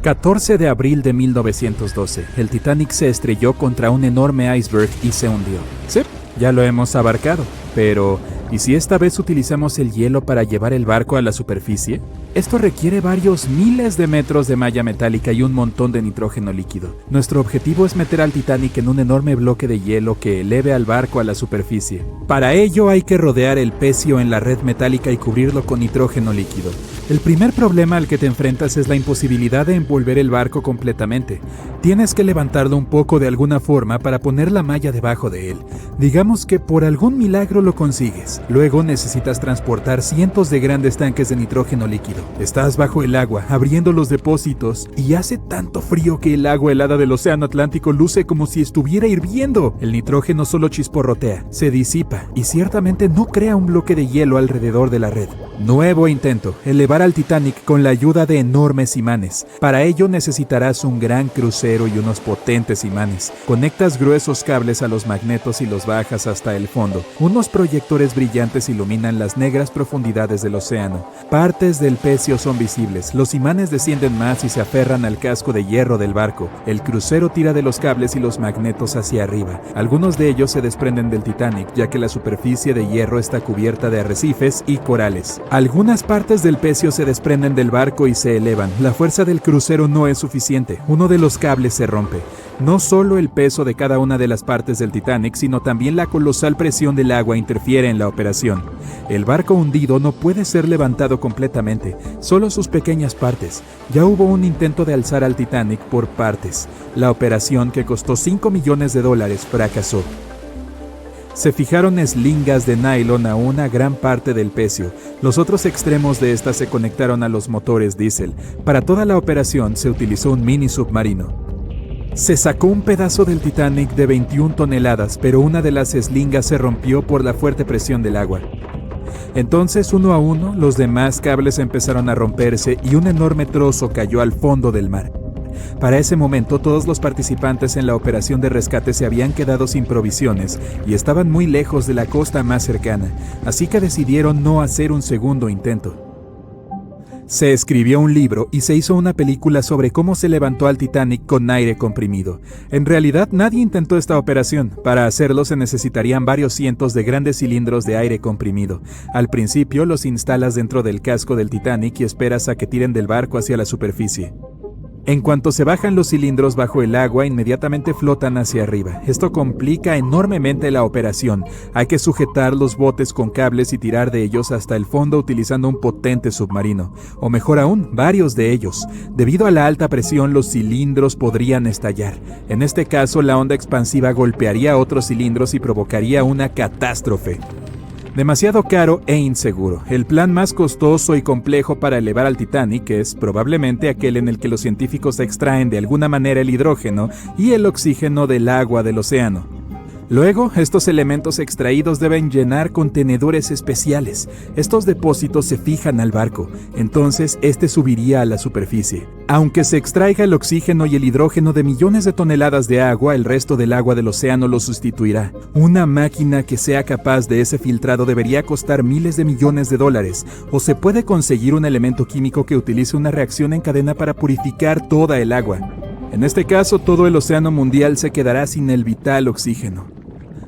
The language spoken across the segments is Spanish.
14 de abril de 1912, el Titanic se estrelló contra un enorme iceberg y se hundió. Sí, ya lo hemos abarcado, pero ¿y si esta vez utilizamos el hielo para llevar el barco a la superficie? Esto requiere varios miles de metros de malla metálica y un montón de nitrógeno líquido. Nuestro objetivo es meter al Titanic en un enorme bloque de hielo que eleve al barco a la superficie. Para ello hay que rodear el pecio en la red metálica y cubrirlo con nitrógeno líquido. El primer problema al que te enfrentas es la imposibilidad de envolver el barco completamente. Tienes que levantarlo un poco de alguna forma para poner la malla debajo de él. Digamos que por algún milagro lo consigues. Luego necesitas transportar cientos de grandes tanques de nitrógeno líquido. Estás bajo el agua, abriendo los depósitos, y hace tanto frío que el agua helada del océano Atlántico luce como si estuviera hirviendo. El nitrógeno solo chisporrotea, se disipa, y ciertamente no crea un bloque de hielo alrededor de la red. Nuevo intento, elevar al Titanic con la ayuda de enormes imanes. Para ello necesitarás un gran crucero y unos potentes imanes. Conectas gruesos cables a los magnetos y los bajas hasta el fondo. Unos proyectores brillantes iluminan las negras profundidades del océano. Partes del pecio son visibles. Los imanes descienden más y se aferran al casco de hierro del barco. El crucero tira de los cables y los magnetos hacia arriba. Algunos de ellos se desprenden del Titanic, ya que la superficie de hierro está cubierta de arrecifes y corales. Algunas partes del pecio se desprenden del barco y se elevan. La fuerza del crucero no es suficiente. Uno de los cables se rompe. No solo el peso de cada una de las partes del Titanic, sino también la colosal presión del agua interfiere en la operación. El barco hundido no puede ser levantado completamente, solo sus pequeñas partes. Ya hubo un intento de alzar al Titanic por partes. La operación, que costó $5 millones, fracasó. Se fijaron eslingas de nylon a una gran parte del pecio. Los otros extremos de esta se conectaron a los motores diésel. Para toda la operación se utilizó un mini submarino. Se sacó un pedazo del Titanic de 21 toneladas, pero una de las eslingas se rompió por la fuerte presión del agua. Entonces, uno a uno, los demás cables empezaron a romperse y un enorme trozo cayó al fondo del mar. Para ese momento, todos los participantes en la operación de rescate se habían quedado sin provisiones y estaban muy lejos de la costa más cercana, así que decidieron no hacer un segundo intento. Se escribió un libro y se hizo una película sobre cómo se levantó al Titanic con aire comprimido. En realidad, nadie intentó esta operación. Para hacerlo se necesitarían varios cientos de grandes cilindros de aire comprimido. Al principio los instalas dentro del casco del Titanic y esperas a que tiren del barco hacia la superficie. En cuanto se bajan los cilindros bajo el agua, inmediatamente flotan hacia arriba. Esto complica enormemente la operación. Hay que sujetar los botes con cables y tirar de ellos hasta el fondo utilizando un potente submarino. O mejor aún, varios de ellos. Debido a la alta presión, los cilindros podrían estallar. En este caso, la onda expansiva golpearía otros cilindros y provocaría una catástrofe. Demasiado caro e inseguro. El plan más costoso y complejo para elevar al Titanic es probablemente aquel en el que los científicos extraen de alguna manera el hidrógeno y el oxígeno del agua del océano. Luego, estos elementos extraídos deben llenar contenedores especiales. Estos depósitos se fijan al barco, entonces este subiría a la superficie. Aunque se extraiga el oxígeno y el hidrógeno de millones de toneladas de agua, el resto del agua del océano lo sustituirá. Una máquina que sea capaz de ese filtrado debería costar miles de millones de dólares, o se puede conseguir un elemento químico que utilice una reacción en cadena para purificar toda el agua. En este caso, todo el océano mundial se quedará sin el vital oxígeno.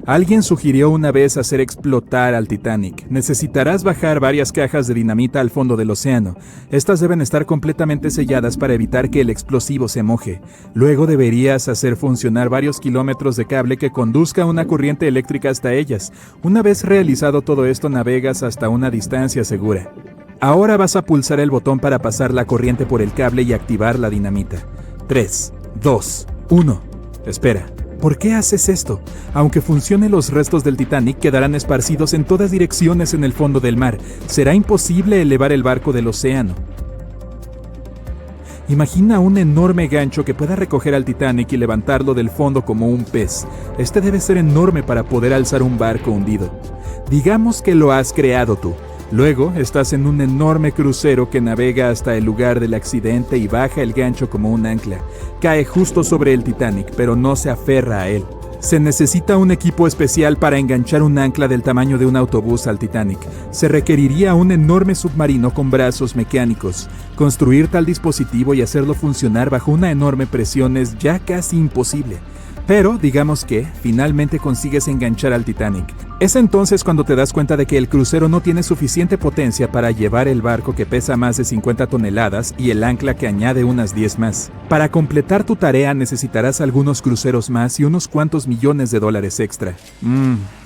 Alguien sugirió una vez hacer explotar al Titanic. Necesitarás bajar varias cajas de dinamita al fondo del océano. Estas deben estar completamente selladas para evitar que el explosivo se moje. Luego deberías hacer funcionar varios kilómetros de cable que conduzca una corriente eléctrica hasta ellas. Una vez realizado todo esto, navegas hasta una distancia segura. Ahora vas a pulsar el botón para pasar la corriente por el cable y activar la dinamita. 3, 2, 1. Espera. ¿Por qué haces esto? Aunque funcione, los restos del Titanic quedarán esparcidos en todas direcciones en el fondo del mar. Será imposible elevar el barco del océano. Imagina un enorme gancho que pueda recoger al Titanic y levantarlo del fondo como un pez. Este debe ser enorme para poder alzar un barco hundido. Digamos que lo has creado tú. Luego, estás en un enorme crucero que navega hasta el lugar del accidente y baja el gancho como un ancla. Cae justo sobre el Titanic, pero no se aferra a él. Se necesita un equipo especial para enganchar un ancla del tamaño de un autobús al Titanic. Se requeriría un enorme submarino con brazos mecánicos. Construir tal dispositivo y hacerlo funcionar bajo una enorme presión es ya casi imposible. Pero, digamos que, finalmente consigues enganchar al Titanic. Es entonces cuando te das cuenta de que el crucero no tiene suficiente potencia para llevar el barco que pesa más de 50 toneladas y el ancla que añade unas 10 más. Para completar tu tarea necesitarás algunos cruceros más y unos cuantos millones de dólares extra.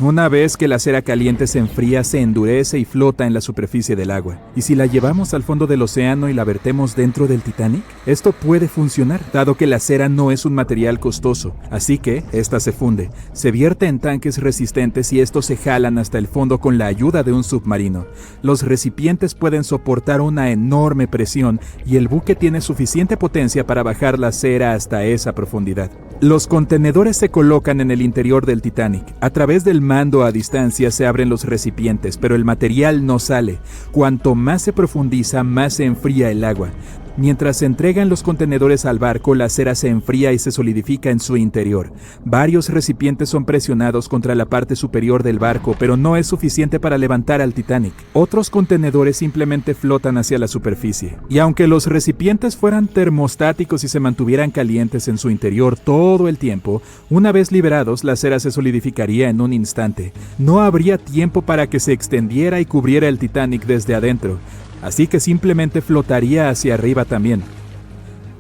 Una vez que la cera caliente se enfría, se endurece y flota en la superficie del agua. ¿Y si la llevamos al fondo del océano y la vertemos dentro del Titanic? Esto puede funcionar, dado que la cera no es un material costoso. Así que, esta se funde, se vierte en tanques resistentes y estos se jalan hasta el fondo con la ayuda de un submarino. Los recipientes pueden soportar una enorme presión y el buque tiene suficiente potencia para bajar la cera hasta esa profundidad. Los contenedores se colocan en el interior del Titanic. A través del mando a distancia se abren los recipientes, pero el material no sale. Cuanto más se profundiza, más se enfría el agua. Mientras se entregan los contenedores al barco, la cera se enfría y se solidifica en su interior. Varios recipientes son presionados contra la parte superior del barco, pero no es suficiente para levantar al Titanic. Otros contenedores simplemente flotan hacia la superficie. Y aunque los recipientes fueran termostáticos y se mantuvieran calientes en su interior todo el tiempo, una vez liberados, la cera se solidificaría en un instante. No habría tiempo para que se extendiera y cubriera el Titanic desde adentro. Así que simplemente flotaría hacia arriba también.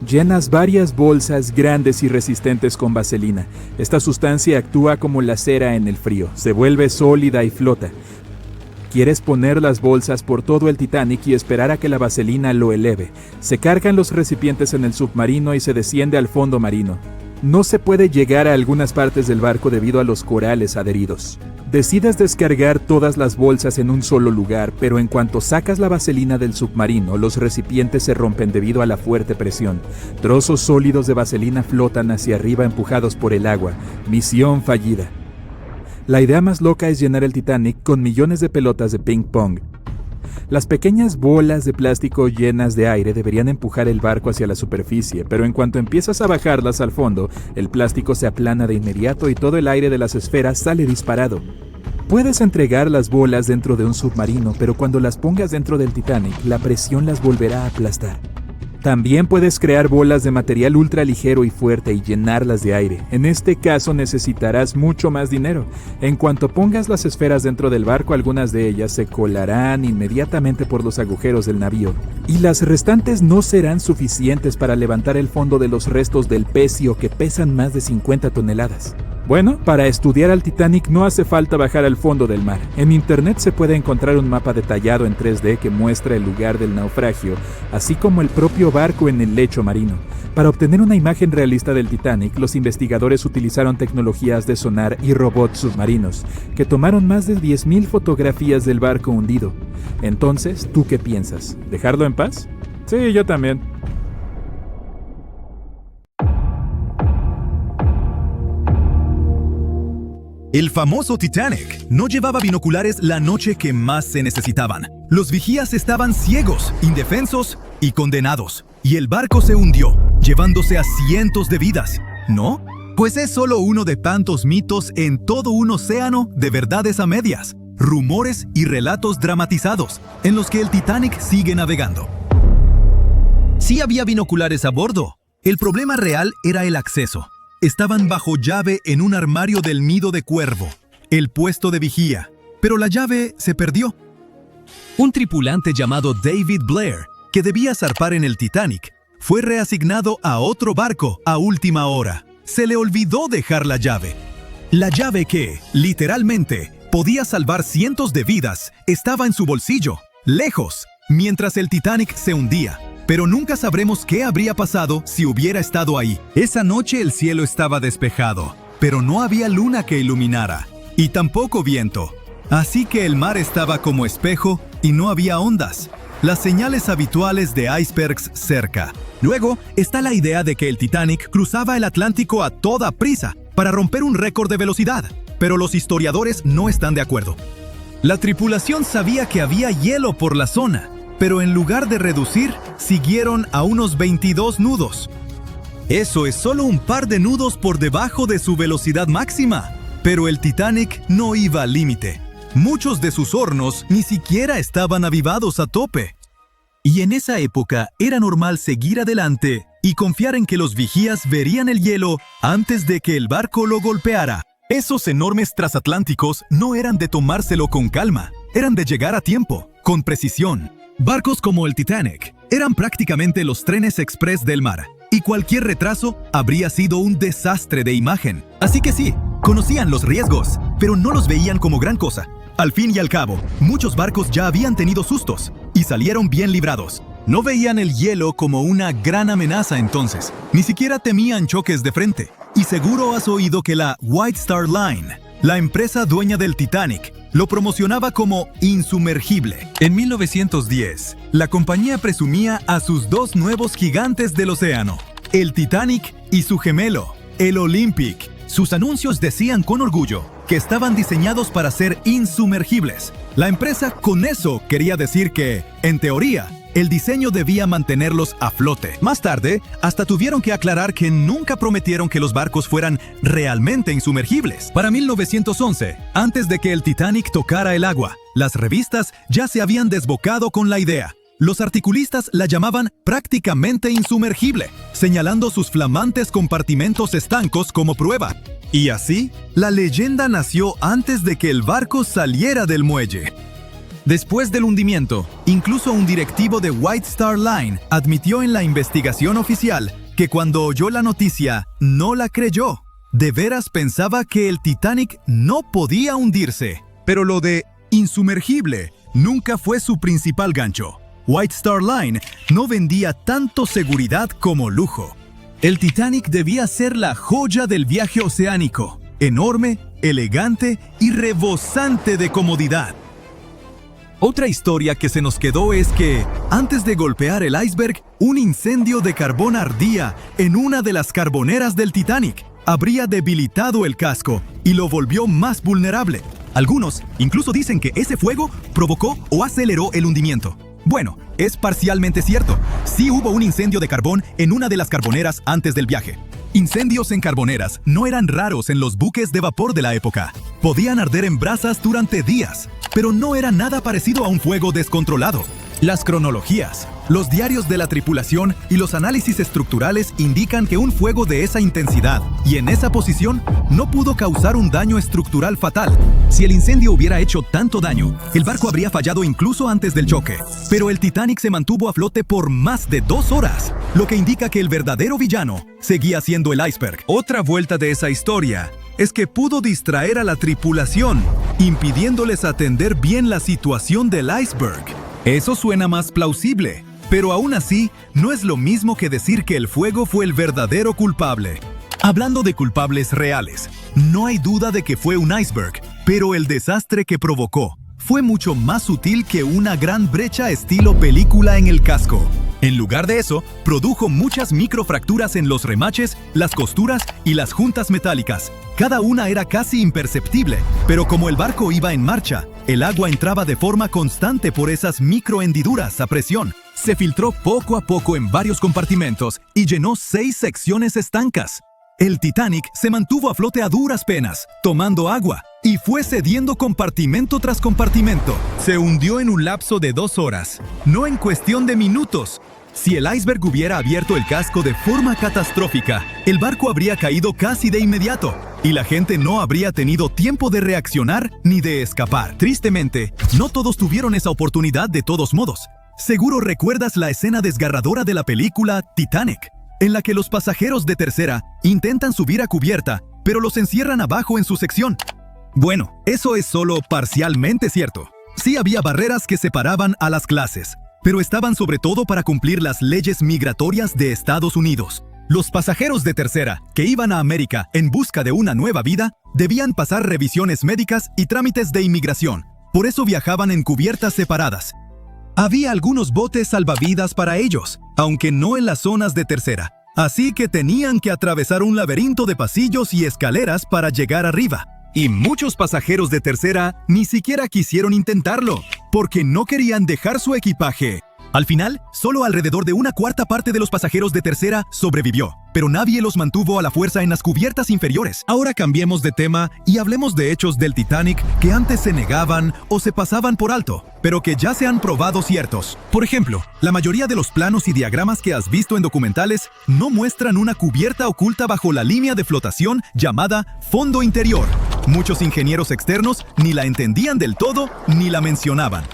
Llenas varias bolsas grandes y resistentes con vaselina. Esta sustancia actúa como la cera en el frío, se vuelve sólida y flota. Quieres poner las bolsas por todo el Titanic y esperar a que la vaselina lo eleve. Se cargan los recipientes en el submarino y se desciende al fondo marino. No se puede llegar a algunas partes del barco debido a los corales adheridos. Decides descargar todas las bolsas en un solo lugar, pero en cuanto sacas la vaselina del submarino, los recipientes se rompen debido a la fuerte presión. Trozos sólidos de vaselina flotan hacia arriba empujados por el agua. Misión fallida. La idea más loca es llenar el Titanic con millones de pelotas de ping pong. Las pequeñas bolas de plástico llenas de aire deberían empujar el barco hacia la superficie, pero en cuanto empiezas a bajarlas al fondo, el plástico se aplana de inmediato y todo el aire de las esferas sale disparado. Puedes entregar las bolas dentro de un submarino, pero cuando las pongas dentro del Titanic, la presión las volverá a aplastar. También puedes crear bolas de material ultra ligero y fuerte y llenarlas de aire. En este caso necesitarás mucho más dinero. En cuanto pongas las esferas dentro del barco, algunas de ellas se colarán inmediatamente por los agujeros del navío. Y las restantes no serán suficientes para levantar el fondo de los restos del pecio que pesan más de 50 toneladas. Bueno, para estudiar al Titanic no hace falta bajar al fondo del mar. En internet se puede encontrar un mapa detallado en 3D que muestra el lugar del naufragio, así como el propio barco en el lecho marino. Para obtener una imagen realista del Titanic, los investigadores utilizaron tecnologías de sonar y robots submarinos, que tomaron más de 10.000 fotografías del barco hundido. Entonces, ¿tú qué piensas? ¿Dejarlo en paz? Sí, yo también. El famoso Titanic no llevaba binoculares la noche que más se necesitaban. Los vigías estaban ciegos, indefensos y condenados. Y el barco se hundió, llevándose a cientos de vidas, ¿no? Pues es solo uno de tantos mitos en todo un océano de verdades a medias, rumores y relatos dramatizados en los que el Titanic sigue navegando. Sí había binoculares a bordo. El problema real era el acceso. Estaban bajo llave en un armario del nido de cuervo, el puesto de vigía, pero la llave se perdió. Un tripulante llamado David Blair, que debía zarpar en el Titanic, fue reasignado a otro barco a última hora. Se le olvidó dejar la llave. La llave que, literalmente, podía salvar cientos de vidas, estaba en su bolsillo, lejos, mientras el Titanic se hundía. Pero nunca sabremos qué habría pasado si hubiera estado ahí. Esa noche el cielo estaba despejado, pero no había luna que iluminara, y tampoco viento. Así que el mar estaba como espejo y no había ondas, las señales habituales de icebergs cerca. Luego está la idea de que el Titanic cruzaba el Atlántico a toda prisa para romper un récord de velocidad, pero los historiadores no están de acuerdo. La tripulación sabía que había hielo por la zona, pero en lugar de reducir, siguieron a unos 22 nudos. Eso es solo un par de nudos por debajo de su velocidad máxima. Pero el Titanic no iba al límite. Muchos de sus hornos ni siquiera estaban avivados a tope. Y en esa época era normal seguir adelante y confiar en que los vigías verían el hielo antes de que el barco lo golpeara. Esos enormes transatlánticos no eran de tomárselo con calma, eran de llegar a tiempo, con precisión. Barcos como el Titanic eran prácticamente los trenes express del mar, y cualquier retraso habría sido un desastre de imagen. Así que sí, conocían los riesgos, pero no los veían como gran cosa. Al fin y al cabo, muchos barcos ya habían tenido sustos y salieron bien librados. No veían el hielo como una gran amenaza entonces, ni siquiera temían choques de frente. Y seguro has oído que la White Star Line, la empresa dueña del Titanic, lo promocionaba como insumergible. En 1910, la compañía presumía a sus dos nuevos gigantes del océano, el Titanic y su gemelo, el Olympic. Sus anuncios decían con orgullo que estaban diseñados para ser insumergibles. La empresa con eso quería decir que, en teoría, el diseño debía mantenerlos a flote. Más tarde, hasta tuvieron que aclarar que nunca prometieron que los barcos fueran realmente insumergibles. Para 1911, antes de que el Titanic tocara el agua, las revistas ya se habían desbocado con la idea. Los articulistas la llamaban prácticamente insumergible, señalando sus flamantes compartimentos estancos como prueba. Y así, la leyenda nació antes de que el barco saliera del muelle. Después del hundimiento, incluso un directivo de White Star Line admitió en la investigación oficial que cuando oyó la noticia, no la creyó. De veras pensaba que el Titanic no podía hundirse. Pero lo de insumergible nunca fue su principal gancho. White Star Line no vendía tanto seguridad como lujo. El Titanic debía ser la joya del viaje oceánico, enorme, elegante y rebosante de comodidad. Otra historia que se nos quedó es que, antes de golpear el iceberg, un incendio de carbón ardía en una de las carboneras del Titanic. Habría debilitado el casco y lo volvió más vulnerable. Algunos incluso dicen que ese fuego provocó o aceleró el hundimiento. Bueno, es parcialmente cierto. Sí hubo un incendio de carbón en una de las carboneras antes del viaje. Incendios en carboneras no eran raros en los buques de vapor de la época. Podían arder en brasas durante días, pero no era nada parecido a un fuego descontrolado. Las cronologías, los diarios de la tripulación y los análisis estructurales indican que un fuego de esa intensidad y en esa posición no pudo causar un daño estructural fatal. Si el incendio hubiera hecho tanto daño, el barco habría fallado incluso antes del choque. Pero el Titanic se mantuvo a flote por más de 2 horas, lo que indica que el verdadero villano seguía siendo el iceberg. Otra vuelta de esa historia es que pudo distraer a la tripulación, impidiéndoles atender bien la situación del iceberg. Eso suena más plausible, pero aún así no es lo mismo que decir que el fuego fue el verdadero culpable. Hablando de culpables reales, no hay duda de que fue un iceberg, pero el desastre que provocó fue mucho más sutil que una gran brecha estilo película en el casco. En lugar de eso, produjo muchas microfracturas en los remaches, las costuras y las juntas metálicas. Cada una era casi imperceptible, pero como el barco iba en marcha, el agua entraba de forma constante por esas microhendiduras a presión. Se filtró poco a poco en varios compartimentos y llenó 6 secciones estancas. El Titanic se mantuvo a flote a duras penas, tomando agua, y fue cediendo compartimento tras compartimento. Se hundió en un lapso de 2 horas, no en cuestión de minutos. Si el iceberg hubiera abierto el casco de forma catastrófica, el barco habría caído casi de inmediato, y la gente no habría tenido tiempo de reaccionar ni de escapar. Tristemente, no todos tuvieron esa oportunidad de todos modos. Seguro recuerdas la escena desgarradora de la película Titanic, en la que los pasajeros de tercera intentan subir a cubierta, pero los encierran abajo en su sección. Bueno, eso es solo parcialmente cierto. Sí había barreras que separaban a las clases, pero estaban sobre todo para cumplir las leyes migratorias de Estados Unidos. Los pasajeros de tercera, que iban a América en busca de una nueva vida, debían pasar revisiones médicas y trámites de inmigración. Por eso viajaban en cubiertas separadas. Había algunos botes salvavidas para ellos, aunque no en las zonas de tercera. Así que tenían que atravesar un laberinto de pasillos y escaleras para llegar arriba. Y muchos pasajeros de tercera ni siquiera quisieron intentarlo, porque no querían dejar su equipaje. Al final, solo alrededor de 1/4 parte de los pasajeros de tercera sobrevivió. pero nadie los mantuvo a la fuerza en las cubiertas inferiores. Ahora cambiemos de tema y hablemos de hechos del Titanic que antes se negaban o se pasaban por alto, pero que ya se han probado ciertos. Por ejemplo, la mayoría de los planos y diagramas que has visto en documentales no muestran una cubierta oculta bajo la línea de flotación llamada fondo interior. Muchos ingenieros externos ni la entendían del todo ni la mencionaban.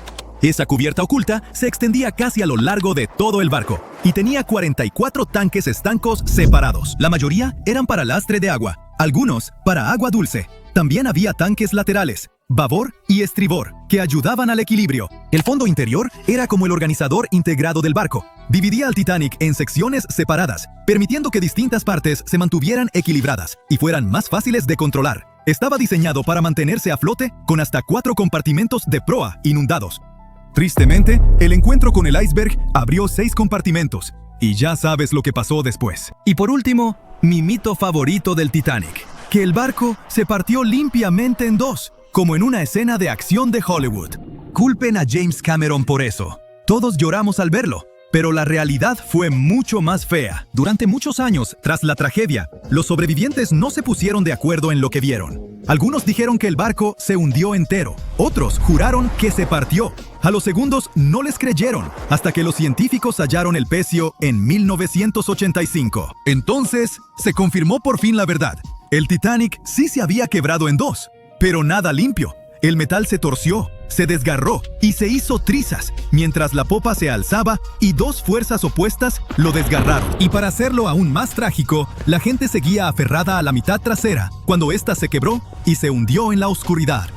Esa cubierta oculta se extendía casi a lo largo de todo el barco y tenía 44 tanques estancos separados. La mayoría eran para lastre de agua, algunos para agua dulce. También había tanques laterales, babor y estribor, que ayudaban al equilibrio. El fondo interior era como el organizador integrado del barco. Dividía al Titanic en secciones separadas, permitiendo que distintas partes se mantuvieran equilibradas y fueran más fáciles de controlar. Estaba diseñado para mantenerse a flote con hasta 4 compartimentos de proa inundados. Tristemente, el encuentro con el iceberg abrió 6 compartimentos, y ya sabes lo que pasó después. Y por último, mi mito favorito del Titanic, que el barco se partió limpiamente en 2, como en una escena de acción de Hollywood. Culpen a James Cameron por eso. Todos lloramos al verlo, pero la realidad fue mucho más fea. Durante muchos años, tras la tragedia, los sobrevivientes no se pusieron de acuerdo en lo que vieron. Algunos dijeron que el barco se hundió entero, otros juraron que se partió. A los segundos no les creyeron, hasta que los científicos hallaron el pecio en 1985. Entonces, se confirmó por fin la verdad. El Titanic sí se había quebrado en 2, pero nada limpio. El metal se torció, se desgarró y se hizo trizas, mientras la popa se alzaba y 2 fuerzas opuestas lo desgarraron. Y para hacerlo aún más trágico, la gente seguía aferrada a la mitad trasera, cuando ésta se quebró y se hundió en la oscuridad.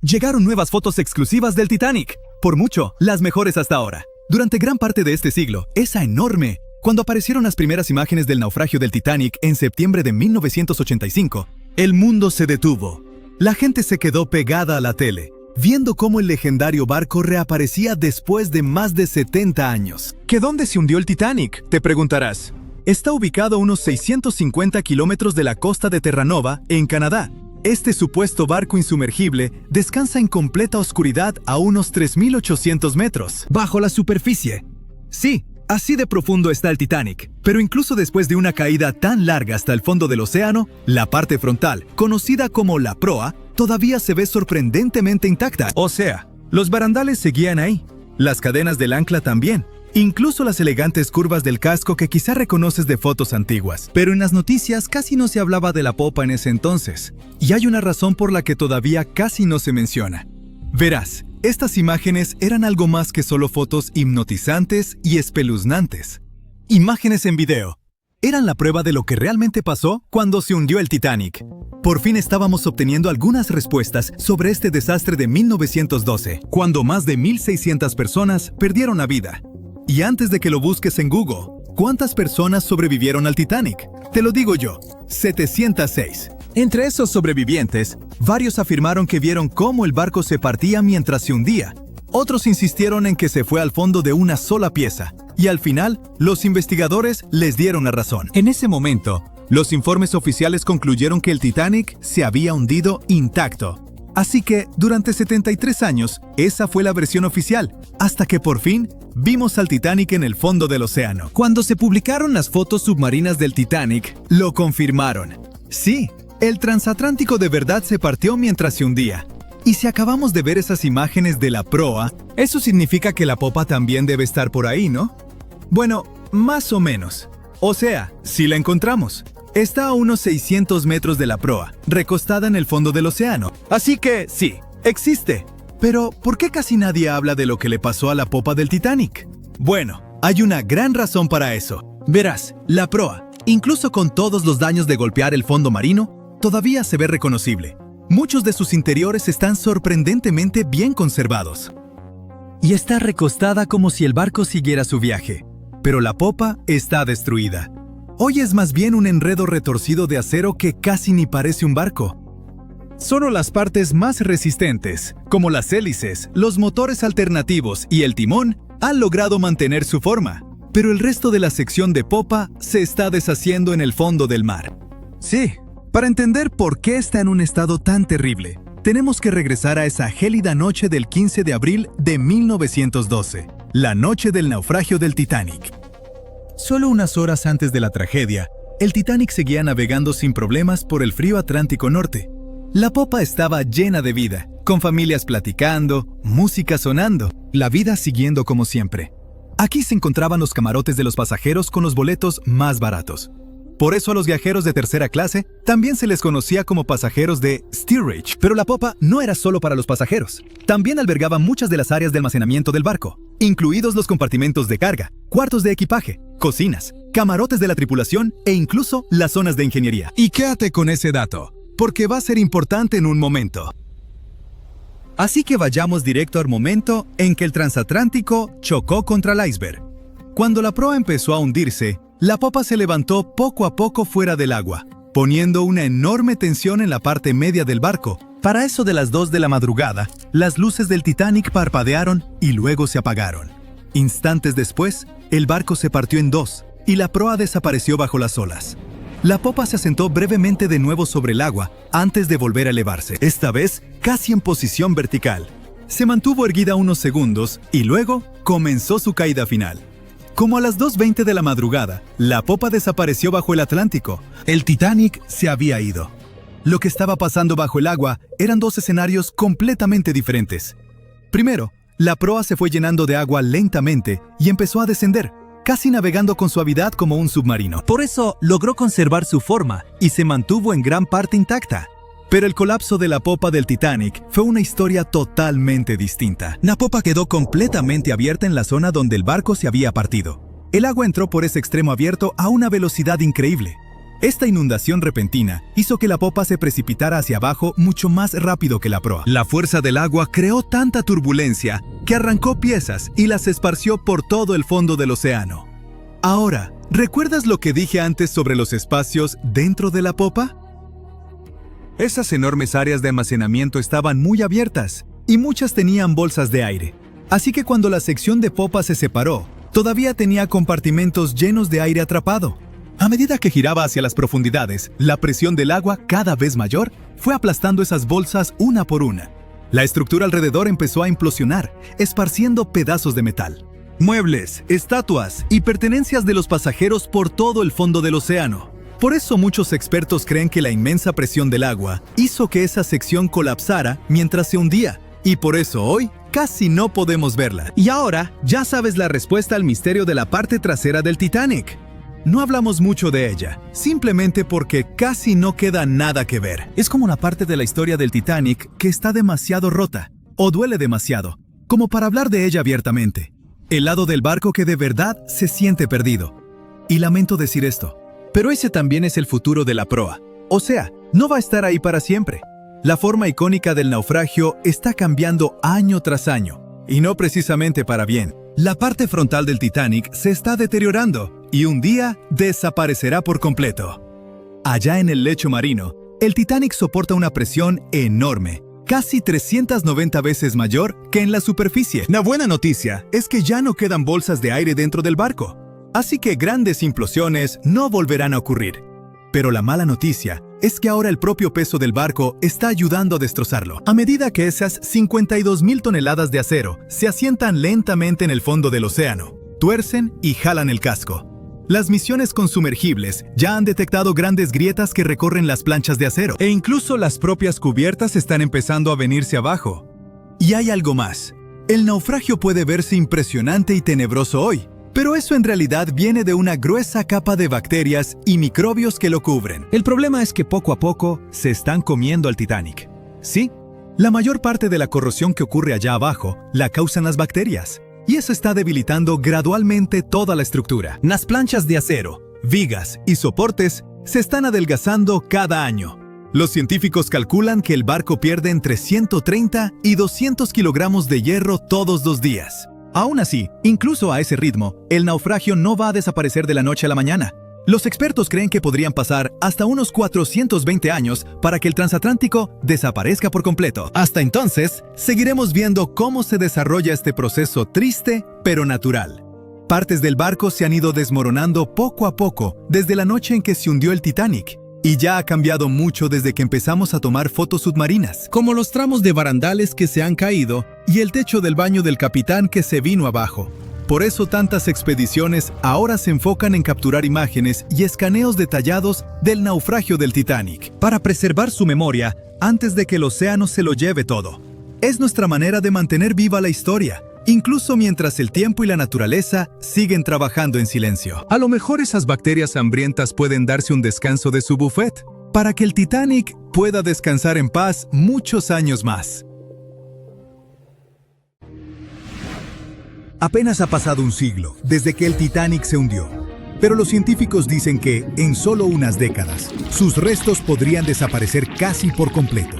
Llegaron nuevas fotos exclusivas del Titanic, por mucho, las mejores hasta ahora. Durante gran parte de este siglo, esa enorme... Cuando aparecieron las primeras imágenes del naufragio del Titanic en septiembre de 1985, el mundo se detuvo. La gente se quedó pegada a la tele, viendo cómo el legendario barco reaparecía después de más de 70 años. ¿Que dónde se hundió el Titanic?, te preguntarás. Está ubicado a unos 650 kilómetros de la costa de Terranova, en Canadá. Este supuesto barco insumergible descansa en completa oscuridad a unos 3.800 metros, bajo la superficie. Sí, así de profundo está el Titanic, pero incluso después de una caída tan larga hasta el fondo del océano, la parte frontal, conocida como la proa, todavía se ve sorprendentemente intacta. O sea, los barandales seguían ahí, las cadenas del ancla también, incluso las elegantes curvas del casco que quizá reconoces de fotos antiguas. Pero en las noticias casi no se hablaba de la popa en ese entonces, y hay una razón por la que todavía casi no se menciona. Verás, estas imágenes eran algo más que solo fotos hipnotizantes y espeluznantes. Imágenes en video. Eran la prueba de lo que realmente pasó cuando se hundió el Titanic. Por fin estábamos obteniendo algunas respuestas sobre este desastre de 1912, cuando más de 1.600 personas perdieron la vida. Y antes de que lo busques en Google, ¿cuántas personas sobrevivieron al Titanic? Te lo digo yo, 706. Entre esos sobrevivientes, varios afirmaron que vieron cómo el barco se partía mientras se hundía. Otros insistieron en que se fue al fondo de una sola pieza, y al final, los investigadores les dieron la razón. En ese momento, los informes oficiales concluyeron que el Titanic se había hundido intacto. Así que, durante 73 años, esa fue la versión oficial, hasta que por fin vimos al Titanic en el fondo del océano. Cuando se publicaron las fotos submarinas del Titanic, lo confirmaron. Sí, el transatlántico de verdad se partió mientras se hundía. Y si acabamos de ver esas imágenes de la proa, eso significa que la popa también debe estar por ahí, ¿no? Bueno, más o menos. O sea, si la encontramos. Está a unos 600 metros de la proa, recostada en el fondo del océano. Así que, sí, existe. Pero, ¿por qué casi nadie habla de lo que le pasó a la popa del Titanic? Bueno, hay una gran razón para eso. Verás, la proa, incluso con todos los daños de golpear el fondo marino, todavía se ve reconocible. Muchos de sus interiores están sorprendentemente bien conservados. Y está recostada como si el barco siguiera su viaje. Pero la popa está destruida. Hoy es más bien un enredo retorcido de acero que casi ni parece un barco. Solo las partes más resistentes, como las hélices, los motores alternativos y el timón, han logrado mantener su forma. Pero el resto de la sección de popa se está deshaciendo en el fondo del mar. Sí. Para entender por qué está en un estado tan terrible, tenemos que regresar a esa gélida noche del 15 de abril de 1912, la noche del naufragio del Titanic. Solo unas horas antes de la tragedia, el Titanic seguía navegando sin problemas por el frío Atlántico Norte. La popa estaba llena de vida, con familias platicando, música sonando, la vida siguiendo como siempre. Aquí se encontraban los camarotes de los pasajeros con los boletos más baratos. Por eso a los viajeros de tercera clase también se les conocía como pasajeros de steerage. Pero la popa no era solo para los pasajeros. También albergaba muchas de las áreas de almacenamiento del barco, incluidos los compartimentos de carga, cuartos de equipaje, cocinas, camarotes de la tripulación e incluso las zonas de ingeniería. Y quédate con ese dato, porque va a ser importante en un momento. Así que vayamos directo al momento en que el transatlántico chocó contra el iceberg. Cuando la proa empezó a hundirse, la popa se levantó poco a poco fuera del agua, poniendo una enorme tensión en la parte media del barco. Para eso de las 2 de la madrugada, las luces del Titanic parpadearon y luego se apagaron. Instantes después, el barco se partió en dos y la proa desapareció bajo las olas. La popa se asentó brevemente de nuevo sobre el agua antes de volver a elevarse, esta vez casi en posición vertical. Se mantuvo erguida unos segundos y luego comenzó su caída final. Como a las 2:20 de la madrugada, la popa desapareció bajo el Atlántico. El Titanic se había ido. Lo que estaba pasando bajo el agua eran dos escenarios completamente diferentes. Primero, la proa se fue llenando de agua lentamente y empezó a descender, casi navegando con suavidad como un submarino. Por eso logró conservar su forma y se mantuvo en gran parte intacta. Pero el colapso de la popa del Titanic fue una historia totalmente distinta. La popa quedó completamente abierta en la zona donde el barco se había partido. El agua entró por ese extremo abierto a una velocidad increíble. Esta inundación repentina hizo que la popa se precipitara hacia abajo mucho más rápido que la proa. La fuerza del agua creó tanta turbulencia que arrancó piezas y las esparció por todo el fondo del océano. Ahora, ¿recuerdas lo que dije antes sobre los espacios dentro de la popa? Esas enormes áreas de almacenamiento estaban muy abiertas y muchas tenían bolsas de aire. Así que cuando la sección de popa se separó, todavía tenía compartimentos llenos de aire atrapado. A medida que giraba hacia las profundidades, la presión del agua, cada vez mayor, fue aplastando esas bolsas una por una. La estructura alrededor empezó a implosionar, esparciendo pedazos de metal. Muebles, estatuas y pertenencias de los pasajeros por todo el fondo del océano. Por eso muchos expertos creen que la inmensa presión del agua hizo que esa sección colapsara mientras se hundía, y por eso hoy casi no podemos verla. Y ahora ya sabes la respuesta al misterio de la parte trasera del Titanic. No hablamos mucho de ella, simplemente porque casi no queda nada que ver. Es como una parte de la historia del Titanic que está demasiado rota, o duele demasiado, como para hablar de ella abiertamente. El lado del barco que de verdad se siente perdido. Y lamento decir esto, pero ese también es el futuro de la proa. O sea, no va a estar ahí para siempre. La forma icónica del naufragio está cambiando año tras año, y no precisamente para bien. La parte frontal del Titanic se está deteriorando, y un día desaparecerá por completo. Allá en el lecho marino, el Titanic soporta una presión enorme, casi 390 veces mayor que en la superficie. La buena noticia es que ya no quedan bolsas de aire dentro del barco. Así que grandes implosiones no volverán a ocurrir. Pero la mala noticia es que ahora el propio peso del barco está ayudando a destrozarlo. A medida que esas 52,000 toneladas de acero se asientan lentamente en el fondo del océano, tuercen y jalan el casco. Las misiones con sumergibles ya han detectado grandes grietas que recorren las planchas de acero, e incluso las propias cubiertas están empezando a venirse abajo. Y hay algo más. El naufragio puede verse impresionante y tenebroso hoy, pero eso en realidad viene de una gruesa capa de bacterias y microbios que lo cubren. El problema es que poco a poco se están comiendo al Titanic. Sí, la mayor parte de la corrosión que ocurre allá abajo la causan las bacterias, y eso está debilitando gradualmente toda la estructura. Las planchas de acero, vigas y soportes se están adelgazando cada año. Los científicos calculan que el barco pierde entre 130 y 200 kilogramos de hierro todos los días. Aún así, incluso a ese ritmo, el naufragio no va a desaparecer de la noche a la mañana. Los expertos creen que podrían pasar hasta unos 420 años para que el transatlántico desaparezca por completo. Hasta entonces, seguiremos viendo cómo se desarrolla este proceso triste, pero natural. Partes del barco se han ido desmoronando poco a poco desde la noche en que se hundió el Titanic. Y ya ha cambiado mucho desde que empezamos a tomar fotos submarinas, como los tramos de barandales que se han caído y el techo del baño del capitán que se vino abajo. Por eso tantas expediciones ahora se enfocan en capturar imágenes y escaneos detallados del naufragio del Titanic, para preservar su memoria antes de que el océano se lo lleve todo. Es nuestra manera de mantener viva la historia, incluso mientras el tiempo y la naturaleza siguen trabajando en silencio. A lo mejor esas bacterias hambrientas pueden darse un descanso de su buffet, para que el Titanic pueda descansar en paz muchos años más. Apenas ha pasado un siglo desde que el Titanic se hundió, pero los científicos dicen que, en solo unas décadas, sus restos podrían desaparecer casi por completo.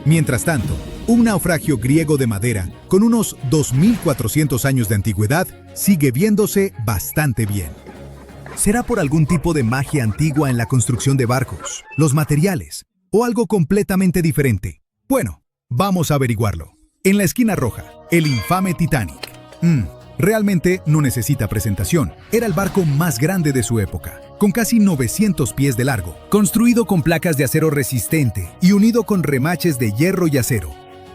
Mientras tanto, un naufragio griego de madera, con unos 2.400 años de antigüedad, sigue viéndose bastante bien. ¿Será por algún tipo de magia antigua en la construcción de barcos, los materiales, o algo completamente diferente? Bueno, vamos a averiguarlo. En la esquina roja, el infame Titanic. Realmente no necesita presentación. Era el barco más grande de su época, con casi 900 pies de largo, construido con placas de acero resistente y unido con remaches de hierro y acero.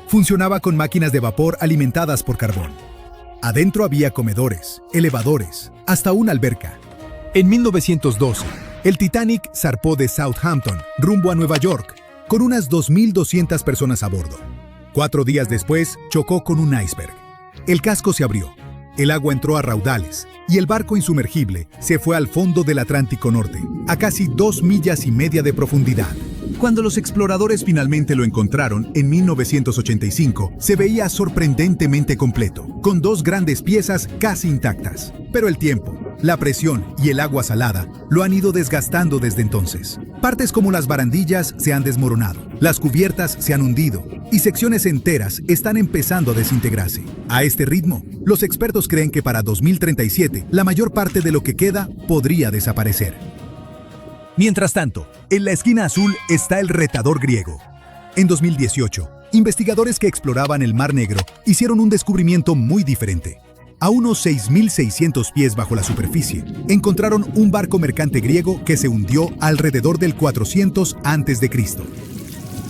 Funcionaba con máquinas de vapor alimentadas por carbón. Adentro había comedores, elevadores, hasta una alberca. En 1912, el Titanic zarpó de Southampton rumbo a Nueva York, con unas 2.200 personas a bordo. 4 días después, chocó con un iceberg. El casco se abrió, el agua entró a raudales y el barco insumergible se fue al fondo del Atlántico Norte, a casi 2,5 millas de profundidad. Cuando los exploradores finalmente lo encontraron en 1985, se veía sorprendentemente completo, con 2 grandes piezas casi intactas. Pero el tiempo, la presión y el agua salada lo han ido desgastando desde entonces. Partes como las barandillas se han desmoronado, las cubiertas se han hundido y secciones enteras están empezando a desintegrarse. A este ritmo, los expertos creen que para 2037 la mayor parte de lo que queda podría desaparecer. Mientras tanto, en la esquina azul está el retador griego. En 2018, investigadores que exploraban el Mar Negro hicieron un descubrimiento muy diferente. A unos 6.600 pies bajo la superficie, encontraron un barco mercante griego que se hundió alrededor del 400 a.C.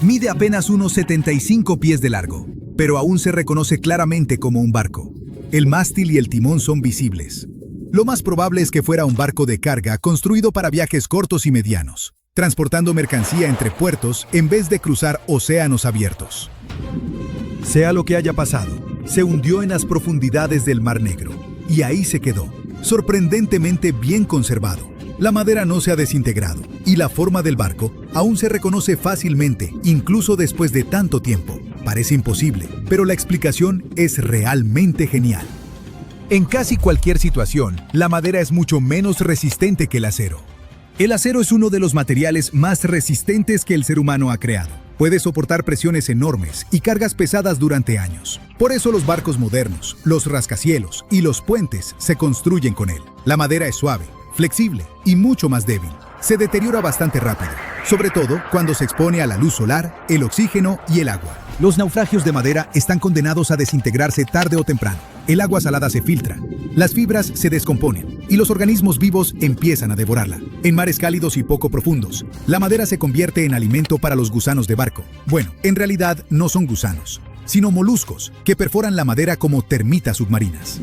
Mide apenas unos 75 pies de largo, pero aún se reconoce claramente como un barco. El mástil y el timón son visibles. Lo más probable es que fuera un barco de carga construido para viajes cortos y medianos, transportando mercancía entre puertos en vez de cruzar océanos abiertos. Sea lo que haya pasado, se hundió en las profundidades del Mar Negro, y ahí se quedó, sorprendentemente bien conservado. La madera no se ha desintegrado, y la forma del barco aún se reconoce fácilmente, incluso después de tanto tiempo. Parece imposible, pero la explicación es realmente genial. En casi cualquier situación, la madera es mucho menos resistente que el acero. El acero es uno de los materiales más resistentes que el ser humano ha creado. Puede soportar presiones enormes y cargas pesadas durante años. Por eso los barcos modernos, los rascacielos y los puentes se construyen con él. La madera es suave, flexible y mucho más débil. Se deteriora bastante rápido, sobre todo cuando se expone a la luz solar, el oxígeno y el agua. Los naufragios de madera están condenados a desintegrarse tarde o temprano. El agua salada se filtra, las fibras se descomponen y los organismos vivos empiezan a devorarla. En mares cálidos y poco profundos, la madera se convierte en alimento para los gusanos de barco. Bueno, en realidad no son gusanos, sino moluscos que perforan la madera como termitas submarinas.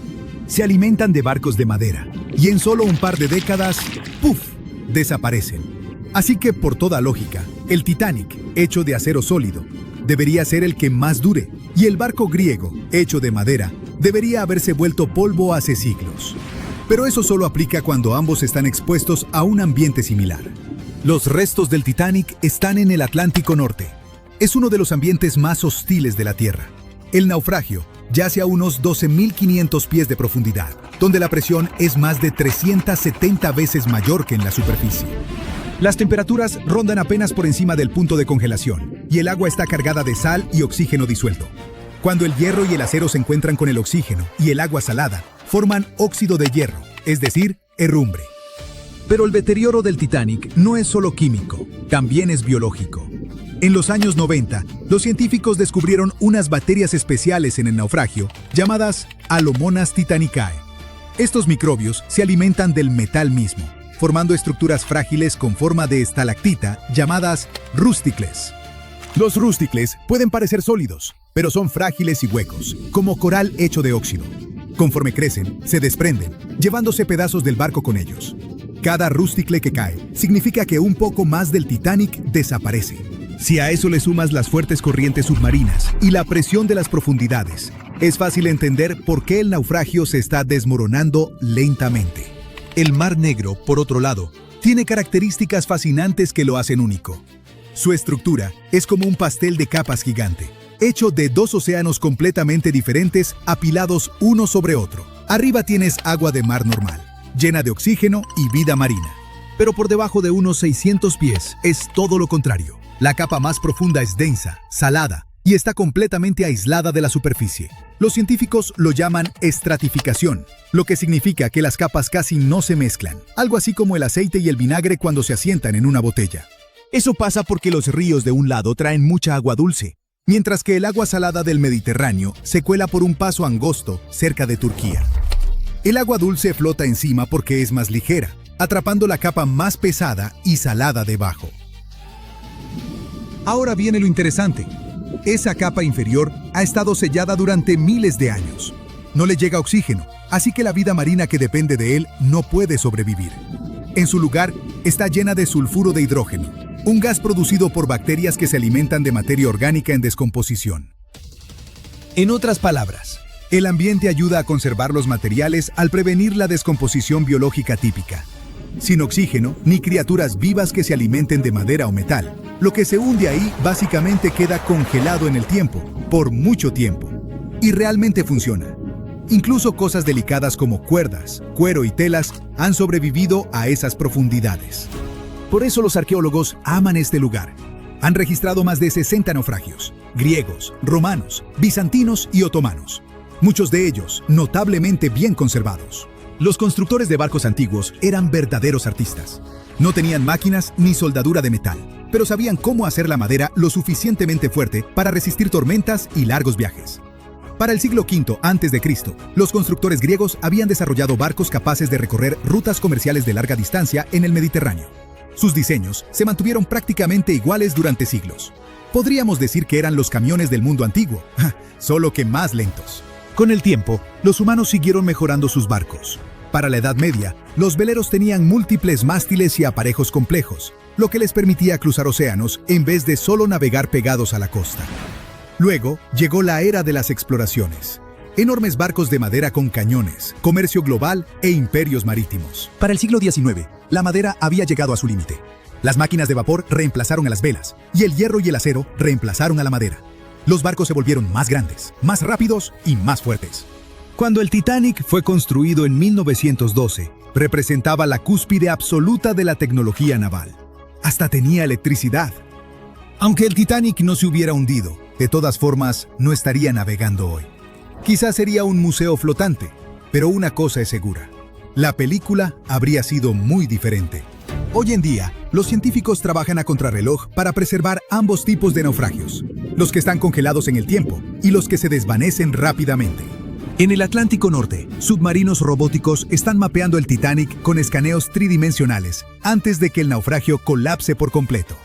Se alimentan de barcos de madera y en solo un par de décadas, ¡puf!, desaparecen. Así que, por toda lógica, el Titanic, hecho de acero sólido, debería ser el que más dure, y el barco griego, hecho de madera, debería haberse vuelto polvo hace siglos. Pero eso solo aplica cuando ambos están expuestos a un ambiente similar. Los restos del Titanic están en el Atlántico Norte. Es uno de los ambientes más hostiles de la Tierra. El naufragio yace a unos 12.500 pies de profundidad, donde la presión es más de 370 veces mayor que en la superficie. Las temperaturas rondan apenas por encima del punto de congelación, y el agua está cargada de sal y oxígeno disuelto. Cuando el hierro y el acero se encuentran con el oxígeno y el agua salada, forman óxido de hierro, es decir, herrumbre. Pero el deterioro del Titanic no es solo químico, también es biológico. En los años 90, los científicos descubrieron unas bacterias especiales en el naufragio llamadas Alomonas titanicae. Estos microbios se alimentan del metal mismo, formando estructuras frágiles con forma de estalactita llamadas rústicles. Los rústicles pueden parecer sólidos, pero son frágiles y huecos, como coral hecho de óxido. Conforme crecen, se desprenden, llevándose pedazos del barco con ellos. Cada rústicle que cae significa que un poco más del Titanic desaparece. Si a eso le sumas las fuertes corrientes submarinas y la presión de las profundidades, es fácil entender por qué el naufragio se está desmoronando lentamente. El Mar Negro, por otro lado, tiene características fascinantes que lo hacen único. Su estructura es como un pastel de capas gigante, hecho de dos océanos completamente diferentes apilados uno sobre otro. Arriba tienes agua de mar normal, llena de oxígeno y vida marina. Pero por debajo de unos 600 pies es todo lo contrario. La capa más profunda es densa, salada y está completamente aislada de la superficie. Los científicos lo llaman estratificación, lo que significa que las capas casi no se mezclan, algo así como el aceite y el vinagre cuando se asientan en una botella. Eso pasa porque los ríos de un lado traen mucha agua dulce, mientras que el agua salada del Mediterráneo se cuela por un paso angosto cerca de Turquía. El agua dulce flota encima porque es más ligera, atrapando la capa más pesada y salada debajo. Ahora viene lo interesante. Esa capa inferior ha estado sellada durante miles de años. No le llega oxígeno, así que la vida marina que depende de él no puede sobrevivir. En su lugar, está llena de sulfuro de hidrógeno, un gas producido por bacterias que se alimentan de materia orgánica en descomposición. En otras palabras, el ambiente ayuda a conservar los materiales al prevenir la descomposición biológica típica. Sin oxígeno, ni criaturas vivas que se alimenten de madera o metal. Lo que se hunde ahí básicamente queda congelado en el tiempo, por mucho tiempo. Y realmente funciona. Incluso cosas delicadas como cuerdas, cuero y telas han sobrevivido a esas profundidades. Por eso los arqueólogos aman este lugar. Han registrado más de 60 naufragios, griegos, romanos, bizantinos y otomanos. Muchos de ellos notablemente bien conservados. Los constructores de barcos antiguos eran verdaderos artistas. No tenían máquinas ni soldadura de metal, pero sabían cómo hacer la madera lo suficientemente fuerte para resistir tormentas y largos viajes. Para el siglo V a.C., los constructores griegos habían desarrollado barcos capaces de recorrer rutas comerciales de larga distancia en el Mediterráneo. Sus diseños se mantuvieron prácticamente iguales durante siglos. Podríamos decir que eran los camiones del mundo antiguo, solo que más lentos. Con el tiempo, los humanos siguieron mejorando sus barcos. Para la Edad Media, los veleros tenían múltiples mástiles y aparejos complejos, lo que les permitía cruzar océanos en vez de solo navegar pegados a la costa. Luego, llegó la era de las exploraciones. Enormes barcos de madera con cañones, comercio global e imperios marítimos. Para el siglo XIX, la madera había llegado a su límite. Las máquinas de vapor reemplazaron a las velas, y el hierro y el acero reemplazaron a la madera. Los barcos se volvieron más grandes, más rápidos y más fuertes. Cuando el Titanic fue construido en 1912, representaba la cúspide absoluta de la tecnología naval. Hasta tenía electricidad. Aunque el Titanic no se hubiera hundido, de todas formas, no estaría navegando hoy. Quizás sería un museo flotante, pero una cosa es segura. La película habría sido muy diferente. Hoy en día, los científicos trabajan a contrarreloj para preservar ambos tipos de naufragios, los que están congelados en el tiempo y los que se desvanecen rápidamente. En el Atlántico Norte, submarinos robóticos están mapeando el Titanic con escaneos tridimensionales antes de que el naufragio colapse por completo.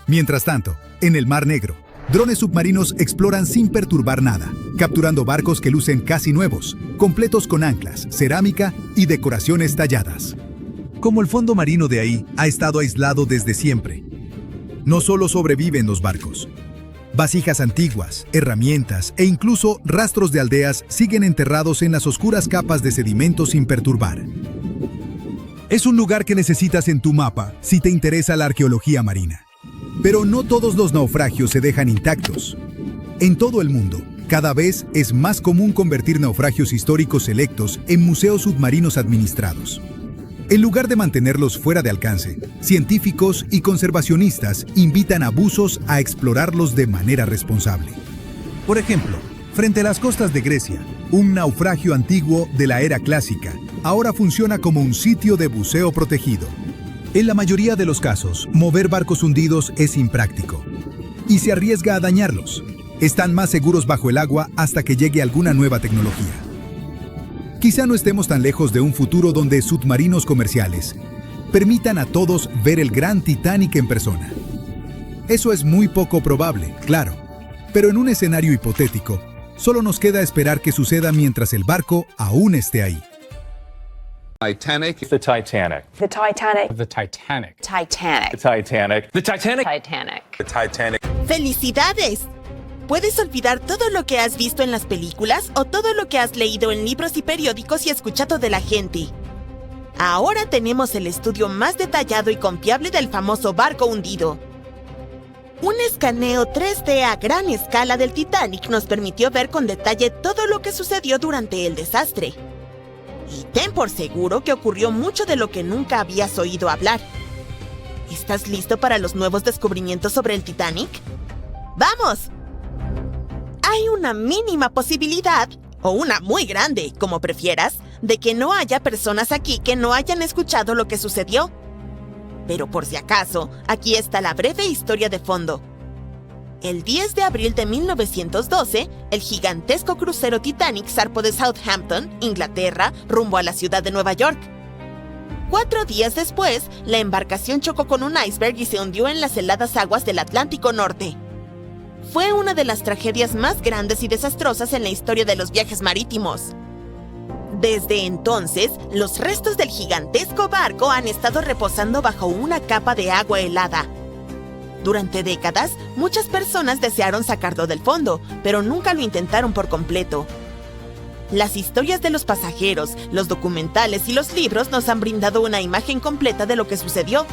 Mientras tanto, en el Mar Negro, drones submarinos exploran sin perturbar nada, capturando barcos que lucen casi nuevos, completos con anclas, cerámica y decoraciones talladas. Como el fondo marino de ahí ha estado aislado desde siempre, no solo sobreviven los barcos. Vasijas antiguas, herramientas e incluso rastros de aldeas siguen enterrados en las oscuras capas de sedimento sin perturbar. Es un lugar que necesitas en tu mapa si te interesa la arqueología marina. Pero no todos los naufragios se dejan intactos. En todo el mundo, cada vez es más común convertir naufragios históricos selectos en museos submarinos administrados. En lugar de mantenerlos fuera de alcance, científicos y conservacionistas invitan a buzos a explorarlos de manera responsable. Por ejemplo, frente a las costas de Grecia, un naufragio antiguo de la era clásica ahora funciona como un sitio de buceo protegido. En la mayoría de los casos, mover barcos hundidos es impráctico y se arriesga a dañarlos. Están más seguros bajo el agua hasta que llegue alguna nueva tecnología. Quizá no estemos tan lejos de un futuro donde submarinos comerciales permitan a todos ver el gran Titanic en persona. Eso es muy poco probable, claro, pero en un escenario hipotético, Solo nos queda esperar que suceda mientras el barco aún esté ahí. Titanic. The Titanic. The Titanic. The Titanic. Titanic. The Titanic. The Titanic. Titanic. The Titanic. ¡Felicidades! Puedes olvidar todo lo que has visto en las películas o todo lo que has leído en libros y periódicos y escuchado de la gente. Ahora tenemos el estudio más detallado y confiable del famoso barco hundido. Un escaneo 3D a gran escala del Titanic nos permitió ver con detalle todo lo que sucedió durante el desastre. Y ten por seguro que ocurrió mucho de lo que nunca habías oído hablar. ¿Estás listo para los nuevos descubrimientos sobre el Titanic? ¡Vamos! Hay una mínima posibilidad, o una muy grande, como prefieras, de que no haya personas aquí que no hayan escuchado lo que sucedió. Pero por si acaso, aquí está la breve historia de fondo. El 10 de abril de 1912, el gigantesco crucero Titanic zarpó de Southampton, Inglaterra, rumbo a la ciudad de Nueva York. 4 días después, la embarcación chocó con un iceberg y se hundió en las heladas aguas del Atlántico Norte. Fue una de las tragedias más grandes y desastrosas en la historia de los viajes marítimos. Desde entonces, los restos del gigantesco barco han estado reposando bajo una capa de agua helada. Durante décadas, muchas personas desearon sacarlo del fondo, pero nunca lo intentaron por completo. Las historias de los pasajeros, los documentales y los libros nos han brindado una imagen completa de lo que sucedió.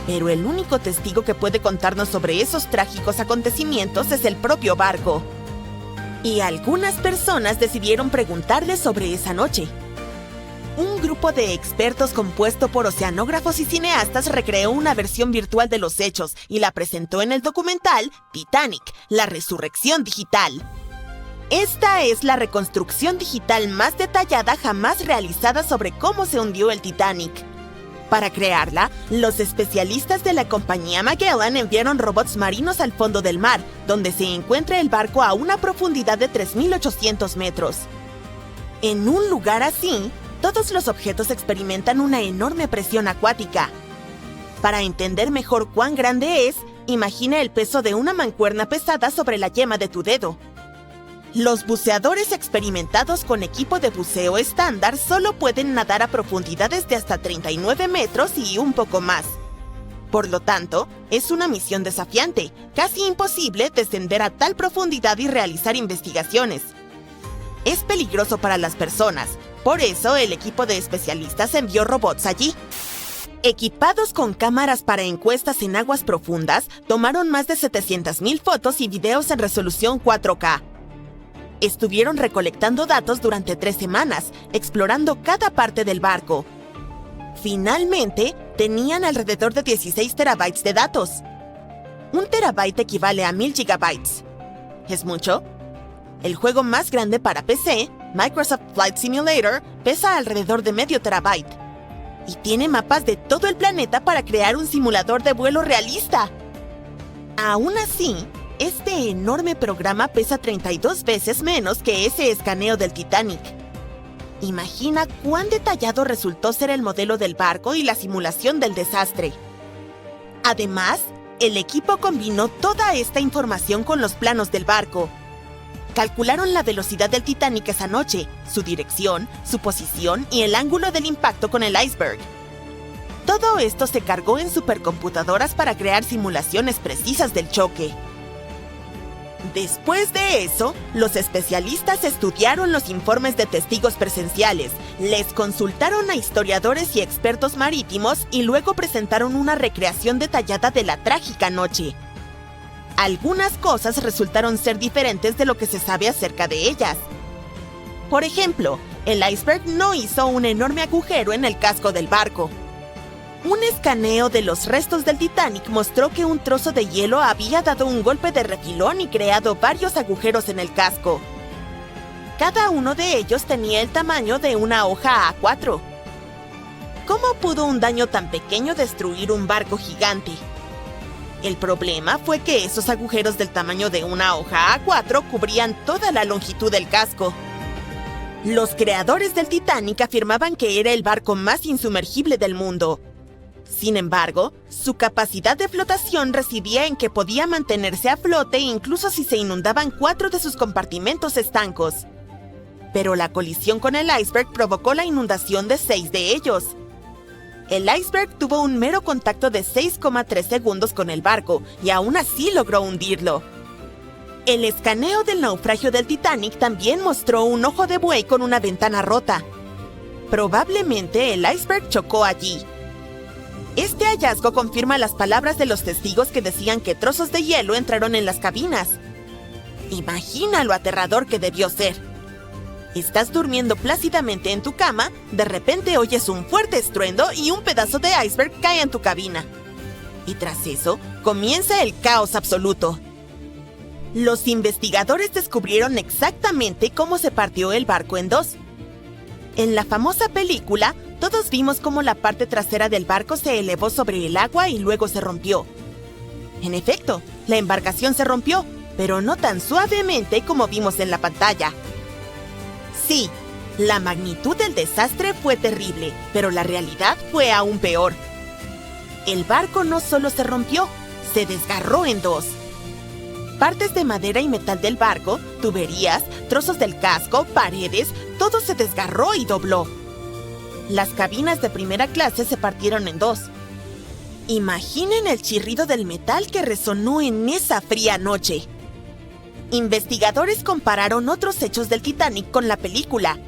Pero el único testigo que puede contarnos sobre esos trágicos acontecimientos es el propio barco. Y algunas personas decidieron preguntarle sobre esa noche. Un grupo de expertos compuesto por oceanógrafos y cineastas recreó una versión virtual de los hechos y la presentó en el documental Titanic, la resurrección digital. Esta es la reconstrucción digital más detallada jamás realizada sobre cómo se hundió el Titanic. Para crearla, los especialistas de la compañía Magellan enviaron robots marinos al fondo del mar, donde se encuentra el barco a una profundidad de 3.800 metros. En un lugar así, todos los objetos experimentan una enorme presión acuática. Para entender mejor cuán grande es, imagina el peso de una mancuerna pesada sobre la yema de tu dedo. Los buceadores experimentados con equipo de buceo estándar solo pueden nadar a profundidades de hasta 39 metros y un poco más. Por lo tanto, es una misión desafiante, casi imposible descender a tal profundidad y realizar investigaciones. Es peligroso para las personas, por eso el equipo de especialistas envió robots allí. Equipados con cámaras para encuestas en aguas profundas, tomaron más de 700,000 fotos y videos en resolución 4K. Estuvieron recolectando datos durante 3 semanas, explorando cada parte del barco. Finalmente, tenían alrededor de 16 terabytes de datos. 1 terabyte equivale a 1000 gigabytes. ¿Es mucho? El juego más grande para PC, Microsoft Flight Simulator, pesa alrededor de medio terabyte. Y tiene mapas de todo el planeta para crear un simulador de vuelo realista. Aún así, este enorme programa pesa 32 veces menos que ese escaneo del Titanic. Imagina cuán detallado resultó ser el modelo del barco y la simulación del desastre. Además, el equipo combinó toda esta información con los planos del barco. Calcularon la velocidad del Titanic esa noche, su dirección, su posición y el ángulo del impacto con el iceberg. Todo esto se cargó en supercomputadoras para crear simulaciones precisas del choque. Después de eso, los especialistas estudiaron los informes de testigos presenciales, les consultaron a historiadores y expertos marítimos y luego presentaron una recreación detallada de la trágica noche. Algunas cosas resultaron ser diferentes de lo que se sabe acerca de ellas. Por ejemplo, el iceberg no hizo un enorme agujero en el casco del barco. Un escaneo de los restos del Titanic mostró que un trozo de hielo había dado un golpe de refilón y creado varios agujeros en el casco. Cada uno de ellos tenía el tamaño de una hoja A4. ¿Cómo pudo un daño tan pequeño destruir un barco gigante? El problema fue que esos agujeros del tamaño de una hoja A4 cubrían toda la longitud del casco. Los creadores del Titanic afirmaban que era el barco más insumergible del mundo. Sin embargo, su capacidad de flotación residía en que podía mantenerse a flote incluso si se inundaban 4 de sus compartimentos estancos. Pero la colisión con el iceberg provocó la inundación de 6 de ellos. El iceberg tuvo un mero contacto de 6,3 segundos con el barco y aún así logró hundirlo. El escaneo del naufragio del Titanic también mostró un ojo de buey con una ventana rota. Probablemente el iceberg chocó allí. Este hallazgo confirma las palabras de los testigos que decían que trozos de hielo entraron en las cabinas. Imagina lo aterrador que debió ser. Estás durmiendo plácidamente en tu cama, de repente oyes un fuerte estruendo y un pedazo de iceberg cae en tu cabina. Y tras eso, comienza el caos absoluto. Los investigadores descubrieron exactamente cómo se partió el barco en dos. En la famosa película, todos vimos cómo la parte trasera del barco se elevó sobre el agua y luego se rompió. En efecto, la embarcación se rompió, pero no tan suavemente como vimos en la pantalla. Sí, la magnitud del desastre fue terrible, pero la realidad fue aún peor. El barco no solo se rompió, se desgarró en dos. Partes de madera y metal del barco, tuberías, trozos del casco, paredes, todo se desgarró y dobló. Las cabinas de primera clase se partieron en dos. Imaginen el chirrido del metal que resonó en esa fría noche. Investigadores compararon otros hechos del Titanic con la película.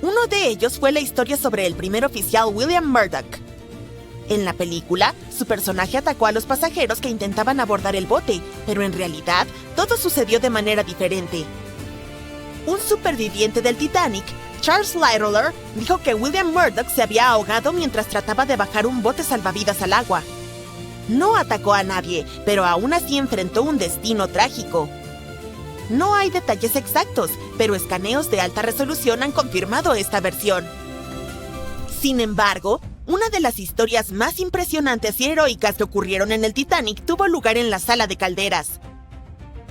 Uno de ellos fue la historia sobre el primer oficial William Murdoch. En la película, su personaje atacó a los pasajeros que intentaban abordar el bote, pero en realidad, todo sucedió de manera diferente. Un superviviente del Titanic, Charles Littler, dijo que William Murdoch se había ahogado mientras trataba de bajar un bote salvavidas al agua. No atacó a nadie, pero aún así enfrentó un destino trágico. No hay detalles exactos, pero escaneos de alta resolución han confirmado esta versión. Sin embargo, una de las historias más impresionantes y heroicas que ocurrieron en el Titanic tuvo lugar en la sala de calderas.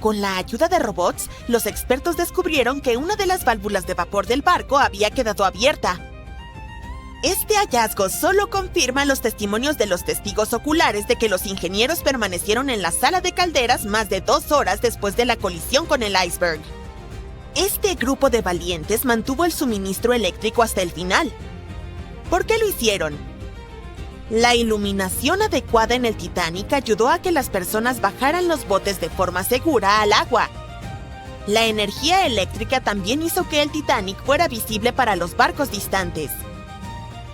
Con la ayuda de robots, los expertos descubrieron que una de las válvulas de vapor del barco había quedado abierta. Este hallazgo solo confirma los testimonios de los testigos oculares de que los ingenieros permanecieron en la sala de calderas más de 2 horas después de la colisión con el iceberg. Este grupo de valientes mantuvo el suministro eléctrico hasta el final. ¿Por qué lo hicieron? La iluminación adecuada en el Titanic ayudó a que las personas bajaran los botes de forma segura al agua. La energía eléctrica también hizo que el Titanic fuera visible para los barcos distantes.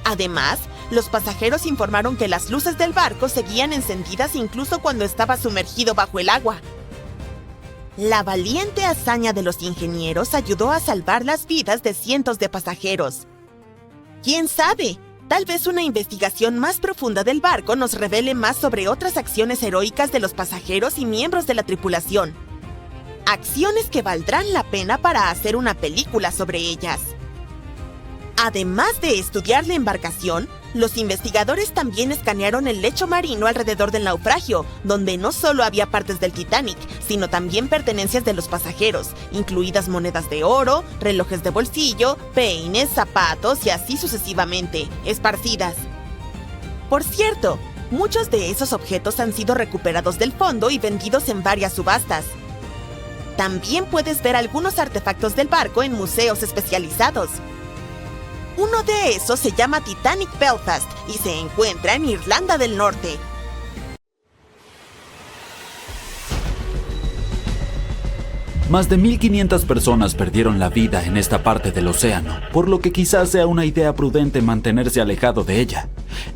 Además, los pasajeros informaron que las luces del barco seguían encendidas incluso cuando estaba sumergido bajo el agua. La valiente hazaña de los ingenieros ayudó a salvar las vidas de cientos de pasajeros. ¿Quién sabe? Tal vez una investigación más profunda del barco nos revele más sobre otras acciones heroicas de los pasajeros y miembros de la tripulación. Acciones que valdrán la pena para hacer una película sobre ellas. Además de estudiar la embarcación, los investigadores también escanearon el lecho marino alrededor del naufragio, donde no solo había partes del Titanic, sino también pertenencias de los pasajeros, incluidas monedas de oro, relojes de bolsillo, peines, zapatos y así sucesivamente, esparcidas. Por cierto, muchos de esos objetos han sido recuperados del fondo y vendidos en varias subastas. También puedes ver algunos artefactos del barco en museos especializados. Uno de esos se llama Titanic Belfast y se encuentra en Irlanda del Norte. Más de 1.500 personas perdieron la vida en esta parte del océano, por lo que quizás sea una idea prudente mantenerse alejado de ella.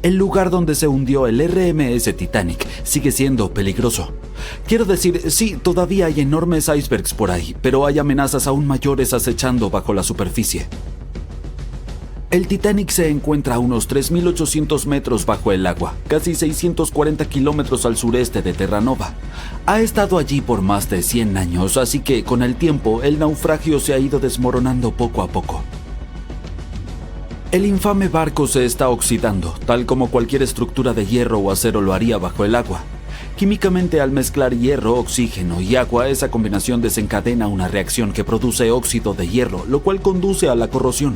El lugar donde se hundió el RMS Titanic sigue siendo peligroso. Quiero decir, sí, todavía hay enormes icebergs por ahí, pero hay amenazas aún mayores acechando bajo la superficie. El Titanic se encuentra a unos 3.800 metros bajo el agua, casi 640 kilómetros al sureste de Terranova. Ha estado allí por más de 100 años, así que con el tiempo el naufragio se ha ido desmoronando poco a poco. El infame barco se está oxidando, tal como cualquier estructura de hierro o acero lo haría bajo el agua. Químicamente, al mezclar hierro, oxígeno y agua, esa combinación desencadena una reacción que produce óxido de hierro, lo cual conduce a la corrosión.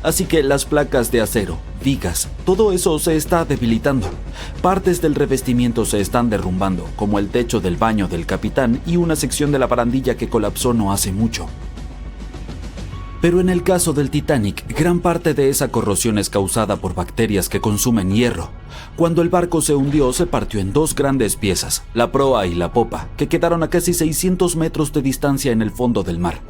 Así que las placas de acero, vigas, todo eso se está debilitando. Partes del revestimiento se están derrumbando, como el techo del baño del capitán y una sección de la barandilla que colapsó no hace mucho. Pero en el caso del Titanic, gran parte de esa corrosión es causada por bacterias que consumen hierro. Cuando el barco se hundió, se partió en dos grandes piezas, la proa y la popa, que quedaron a casi 600 metros de distancia en el fondo del mar.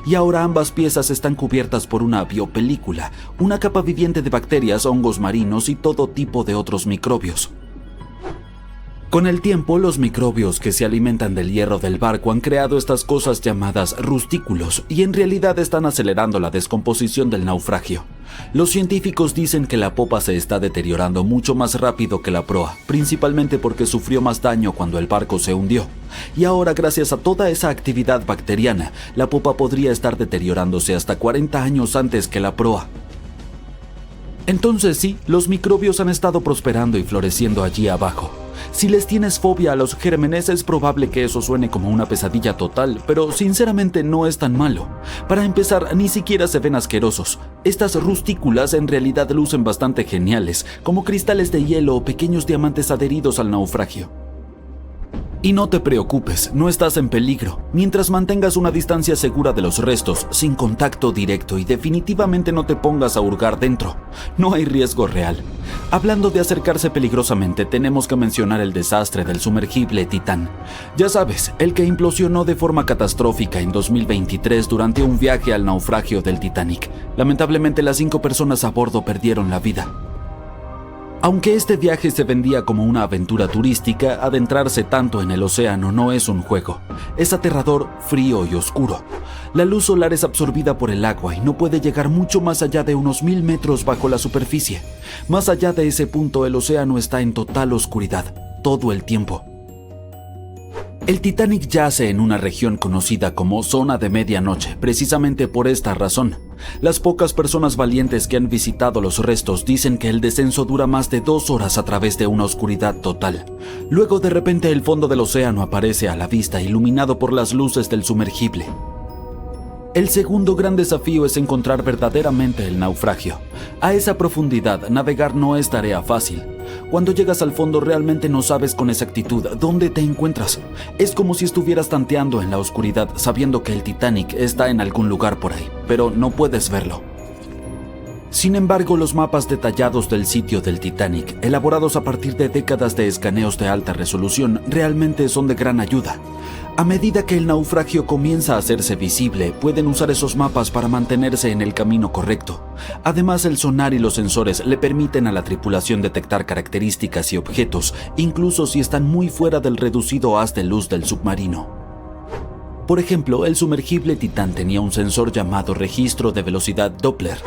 Y ahora ambas piezas están cubiertas por una biopelícula, una capa viviente de bacterias, hongos marinos y todo tipo de otros microbios. Con el tiempo, los microbios que se alimentan del hierro del barco han creado estas cosas llamadas rustículos y en realidad están acelerando la descomposición del naufragio. Los científicos dicen que la popa se está deteriorando mucho más rápido que la proa, principalmente porque sufrió más daño cuando el barco se hundió. Y ahora, gracias a toda esa actividad bacteriana, la popa podría estar deteriorándose hasta 40 años antes que la proa. Entonces sí, los microbios han estado prosperando y floreciendo allí abajo. Si les tienes fobia a los gérmenes, es probable que eso suene como una pesadilla total, pero sinceramente no es tan malo. Para empezar, ni siquiera se ven asquerosos. Estas rustículas en realidad lucen bastante geniales, como cristales de hielo o pequeños diamantes adheridos al naufragio. Y no te preocupes, no estás en peligro, mientras mantengas una distancia segura de los restos, sin contacto directo y definitivamente no te pongas a hurgar dentro. No hay riesgo real. Hablando de acercarse peligrosamente, tenemos que mencionar el desastre del sumergible Titán. Ya sabes, el que implosionó de forma catastrófica en 2023 durante un viaje al naufragio del Titanic. Lamentablemente, las 5 personas a bordo perdieron la vida. Aunque este viaje se vendía como una aventura turística, adentrarse tanto en el océano no es un juego. Es aterrador, frío y oscuro. La luz solar es absorbida por el agua y no puede llegar mucho más allá de unos 1000 metros bajo la superficie. Más allá de ese punto, el océano está en total oscuridad, todo el tiempo. El Titanic yace en una región conocida como Zona de Medianoche, precisamente por esta razón. Las pocas personas valientes que han visitado los restos dicen que el descenso dura más de 2 horas a través de una oscuridad total. Luego, de repente, el fondo del océano aparece a la vista, iluminado por las luces del sumergible. El segundo gran desafío es encontrar verdaderamente el naufragio. A esa profundidad, navegar no es tarea fácil. Cuando llegas al fondo, realmente no sabes con exactitud dónde te encuentras. Es como si estuvieras tanteando en la oscuridad, sabiendo que el Titanic está en algún lugar por ahí, pero no puedes verlo. Sin embargo, los mapas detallados del sitio del Titanic, elaborados a partir de décadas de escaneos de alta resolución, realmente son de gran ayuda. A medida que el naufragio comienza a hacerse visible, pueden usar esos mapas para mantenerse en el camino correcto. Además, el sonar y los sensores le permiten a la tripulación detectar características y objetos, incluso si están muy fuera del reducido haz de luz del submarino. Por ejemplo, el sumergible Titán tenía un sensor llamado registro de velocidad Doppler.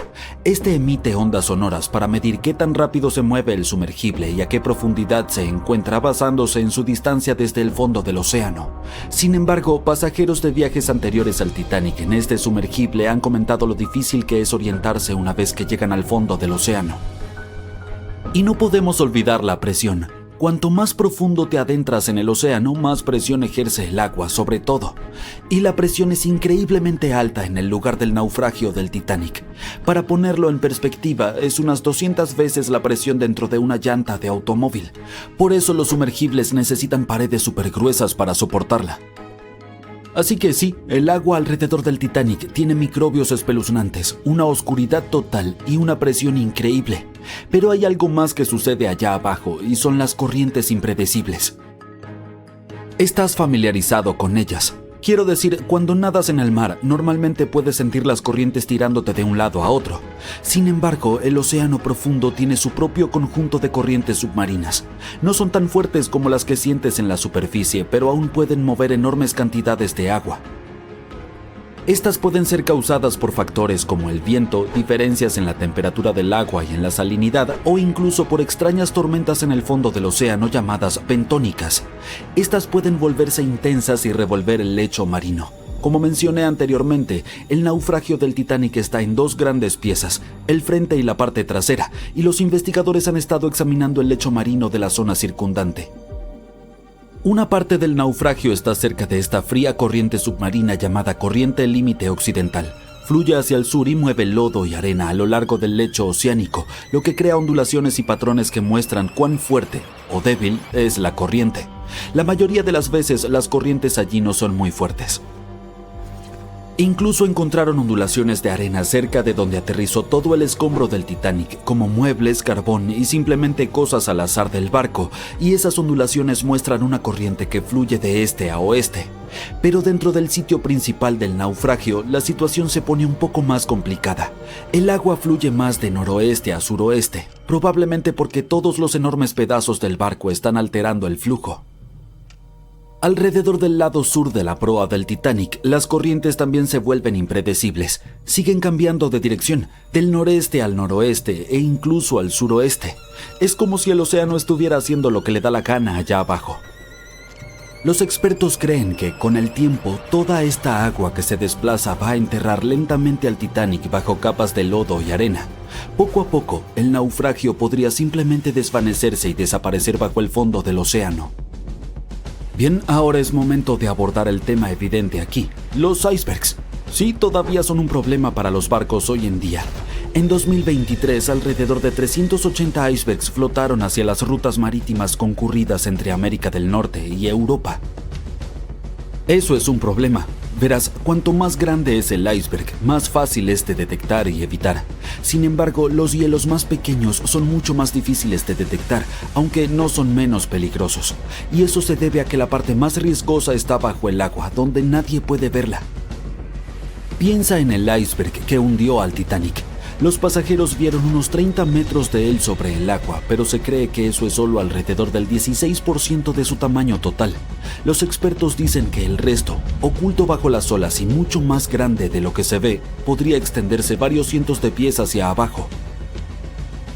Este emite ondas sonoras para medir qué tan rápido se mueve el sumergible y a qué profundidad se encuentra, basándose en su distancia desde el fondo del océano. Sin embargo, pasajeros de viajes anteriores al Titanic en este sumergible han comentado lo difícil que es orientarse una vez que llegan al fondo del océano. Y no podemos olvidar la presión. Cuanto más profundo te adentras en el océano, más presión ejerce el agua sobre todo. Y la presión es increíblemente alta en el lugar del naufragio del Titanic. Para ponerlo en perspectiva, es unas 200 veces la presión dentro de una llanta de automóvil. Por eso los sumergibles necesitan paredes súper gruesas para soportarla. Así que sí, el agua alrededor del Titanic tiene microbios espeluznantes, una oscuridad total y una presión increíble. Pero hay algo más que sucede allá abajo y son las corrientes impredecibles. Estás familiarizado con ellas. Quiero decir, cuando nadas en el mar, normalmente puedes sentir las corrientes tirándote de un lado a otro. Sin embargo, el océano profundo tiene su propio conjunto de corrientes submarinas. No son tan fuertes como las que sientes en la superficie, pero aún pueden mover enormes cantidades de agua. Estas pueden ser causadas por factores como el viento, diferencias en la temperatura del agua y en la salinidad, o incluso por extrañas tormentas en el fondo del océano llamadas bentónicas. Estas pueden volverse intensas y revolver el lecho marino. Como mencioné anteriormente, el naufragio del Titanic está en 2 grandes piezas, el frente y la parte trasera, y los investigadores han estado examinando el lecho marino de la zona circundante. Una parte del naufragio está cerca de esta fría corriente submarina llamada Corriente Límite Occidental. Fluye hacia el sur y mueve lodo y arena a lo largo del lecho oceánico, lo que crea ondulaciones y patrones que muestran cuán fuerte o débil es la corriente. La mayoría de las veces las corrientes allí no son muy fuertes. Incluso encontraron ondulaciones de arena cerca de donde aterrizó todo el escombro del Titanic, como muebles, carbón y simplemente cosas al azar del barco, y esas ondulaciones muestran una corriente que fluye de este a oeste. Pero dentro del sitio principal del naufragio, la situación se pone un poco más complicada. El agua fluye más de noroeste a suroeste, probablemente porque todos los enormes pedazos del barco están alterando el flujo. Alrededor del lado sur de la proa del Titanic, las corrientes también se vuelven impredecibles. Siguen cambiando de dirección, del noreste al noroeste e incluso al suroeste. Es como si el océano estuviera haciendo lo que le da la gana allá abajo. Los expertos creen que, con el tiempo, toda esta agua que se desplaza va a enterrar lentamente al Titanic bajo capas de lodo y arena. Poco a poco, el naufragio podría simplemente desvanecerse y desaparecer bajo el fondo del océano. Bien, ahora es momento de abordar el tema evidente aquí, los icebergs. Sí, todavía son un problema para los barcos hoy en día. En 2023, alrededor de 380 icebergs flotaron hacia las rutas marítimas concurridas entre América del Norte y Europa. Eso es un problema. Verás, cuanto más grande es el iceberg, más fácil es de detectar y evitar. Sin embargo, los hielos más pequeños son mucho más difíciles de detectar, aunque no son menos peligrosos. Y eso se debe a que la parte más riesgosa está bajo el agua, donde nadie puede verla. Piensa en el iceberg que hundió al Titanic. Los pasajeros vieron unos 30 metros de él sobre el agua, pero se cree que eso es solo alrededor del 16% de su tamaño total. Los expertos dicen que el resto, oculto bajo las olas y mucho más grande de lo que se ve, podría extenderse varios cientos de pies hacia abajo.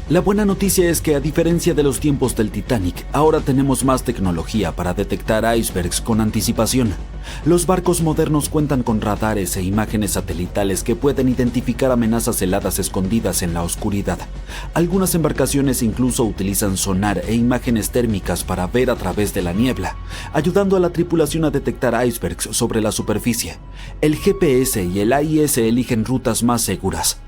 La buena noticia es que, a diferencia de los tiempos del Titanic, ahora tenemos más tecnología para detectar icebergs con anticipación. Los barcos modernos cuentan con radares e imágenes satelitales que pueden identificar amenazas heladas escondidas en la oscuridad. Algunas embarcaciones incluso utilizan sonar e imágenes térmicas para ver a través de la niebla, ayudando a la tripulación a detectar icebergs sobre la superficie. El GPS y el AIS eligen rutas más seguras.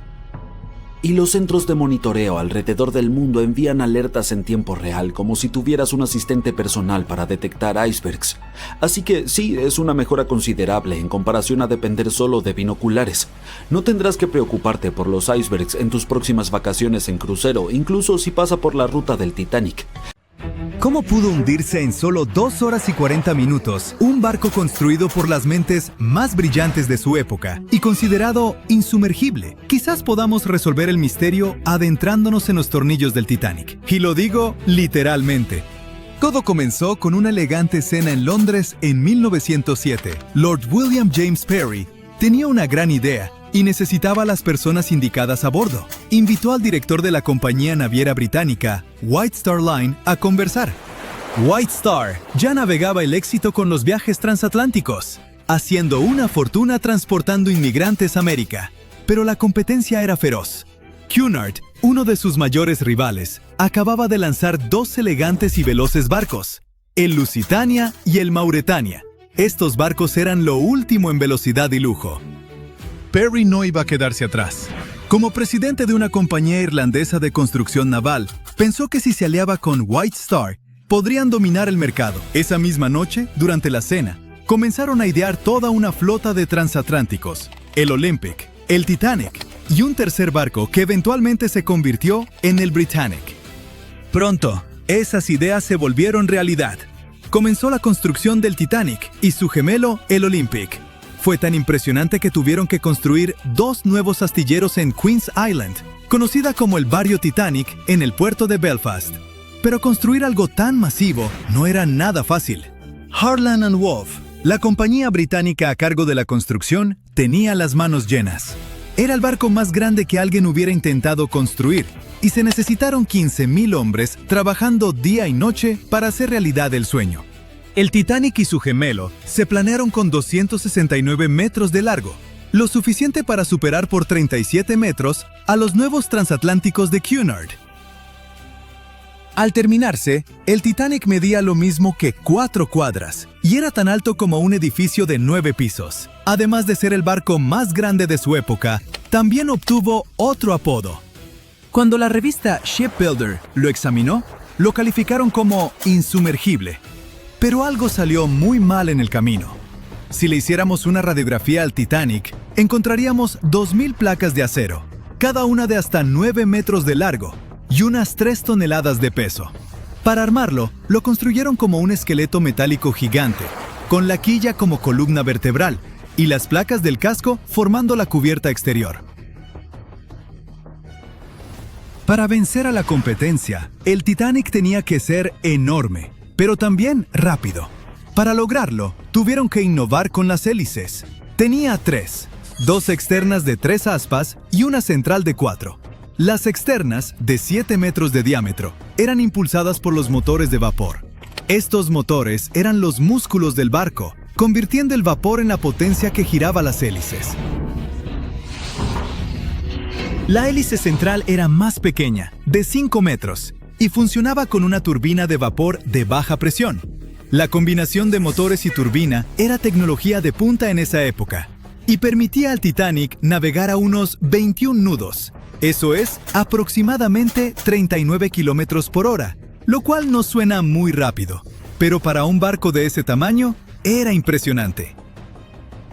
Y los centros de monitoreo alrededor del mundo envían alertas en tiempo real, como si tuvieras un asistente personal para detectar icebergs. Así que sí, es una mejora considerable en comparación a depender solo de binoculares. No tendrás que preocuparte por los icebergs en tus próximas vacaciones en crucero, incluso si pasa por la ruta del Titanic. ¿Cómo pudo hundirse en solo 2 horas y 40 minutos un barco construido por las mentes más brillantes de su época y considerado insumergible? Quizás podamos resolver el misterio adentrándonos en los tornillos del Titanic. Y lo digo literalmente. Todo comenzó con una elegante cena en Londres en 1907. Lord William James Parry tenía una gran idea y necesitaba a las personas indicadas a bordo. Invitó al director de la compañía naviera británica, White Star Line, a conversar. White Star ya navegaba el éxito con los viajes transatlánticos, haciendo una fortuna transportando inmigrantes a América. Pero la competencia era feroz. Cunard, uno de sus mayores rivales, acababa de lanzar 2 elegantes y veloces barcos, el Lusitania y el Mauretania. Estos barcos eran lo último en velocidad y lujo. Parry no iba a quedarse atrás. Como presidente de una compañía irlandesa de construcción naval, pensó que si se aliaba con White Star, podrían dominar el mercado. Esa misma noche, durante la cena, comenzaron a idear toda una flota de transatlánticos, el Olympic, el Titanic y un tercer barco que eventualmente se convirtió en el Britannic. Pronto, esas ideas se volvieron realidad. Comenzó la construcción del Titanic y su gemelo, el Olympic. Fue tan impresionante que tuvieron que construir 2 nuevos astilleros en Queen's Island, conocida como el Barrio Titanic, en el puerto de Belfast. Pero construir algo tan masivo no era nada fácil. Harland & Wolff, la compañía británica a cargo de la construcción, tenía las manos llenas. Era el barco más grande que alguien hubiera intentado construir, y se necesitaron 15,000 hombres trabajando día y noche para hacer realidad el sueño. El Titanic y su gemelo se planearon con 269 metros de largo, lo suficiente para superar por 37 metros a los nuevos transatlánticos de Cunard. Al terminarse, el Titanic medía lo mismo que 4 cuadras y era tan alto como un edificio de 9 pisos. Además de ser el barco más grande de su época, también obtuvo otro apodo. Cuando la revista Shipbuilder lo examinó, lo calificaron como insumergible. Pero algo salió muy mal en el camino. Si le hiciéramos una radiografía al Titanic, encontraríamos 2.000 placas de acero, cada una de hasta 9 metros de largo y unas 3 toneladas de peso. Para armarlo, lo construyeron como un esqueleto metálico gigante, con la quilla como columna vertebral y las placas del casco formando la cubierta exterior. Para vencer a la competencia, el Titanic tenía que ser enorme, pero también rápido. Para lograrlo, tuvieron que innovar con las hélices. Tenía 3, 2 externas de 3 aspas y una central de 4. Las externas, de 7 metros de diámetro, eran impulsadas por los motores de vapor. Estos motores eran los músculos del barco, convirtiendo el vapor en la potencia que giraba las hélices. La hélice central era más pequeña, de 5 metros, y funcionaba con una turbina de vapor de baja presión. La combinación de motores y turbina era tecnología de punta en esa época, y permitía al Titanic navegar a unos 21 nudos. Eso es, aproximadamente 39 kilómetros por hora, lo cual no suena muy rápido, pero para un barco de ese tamaño, era impresionante.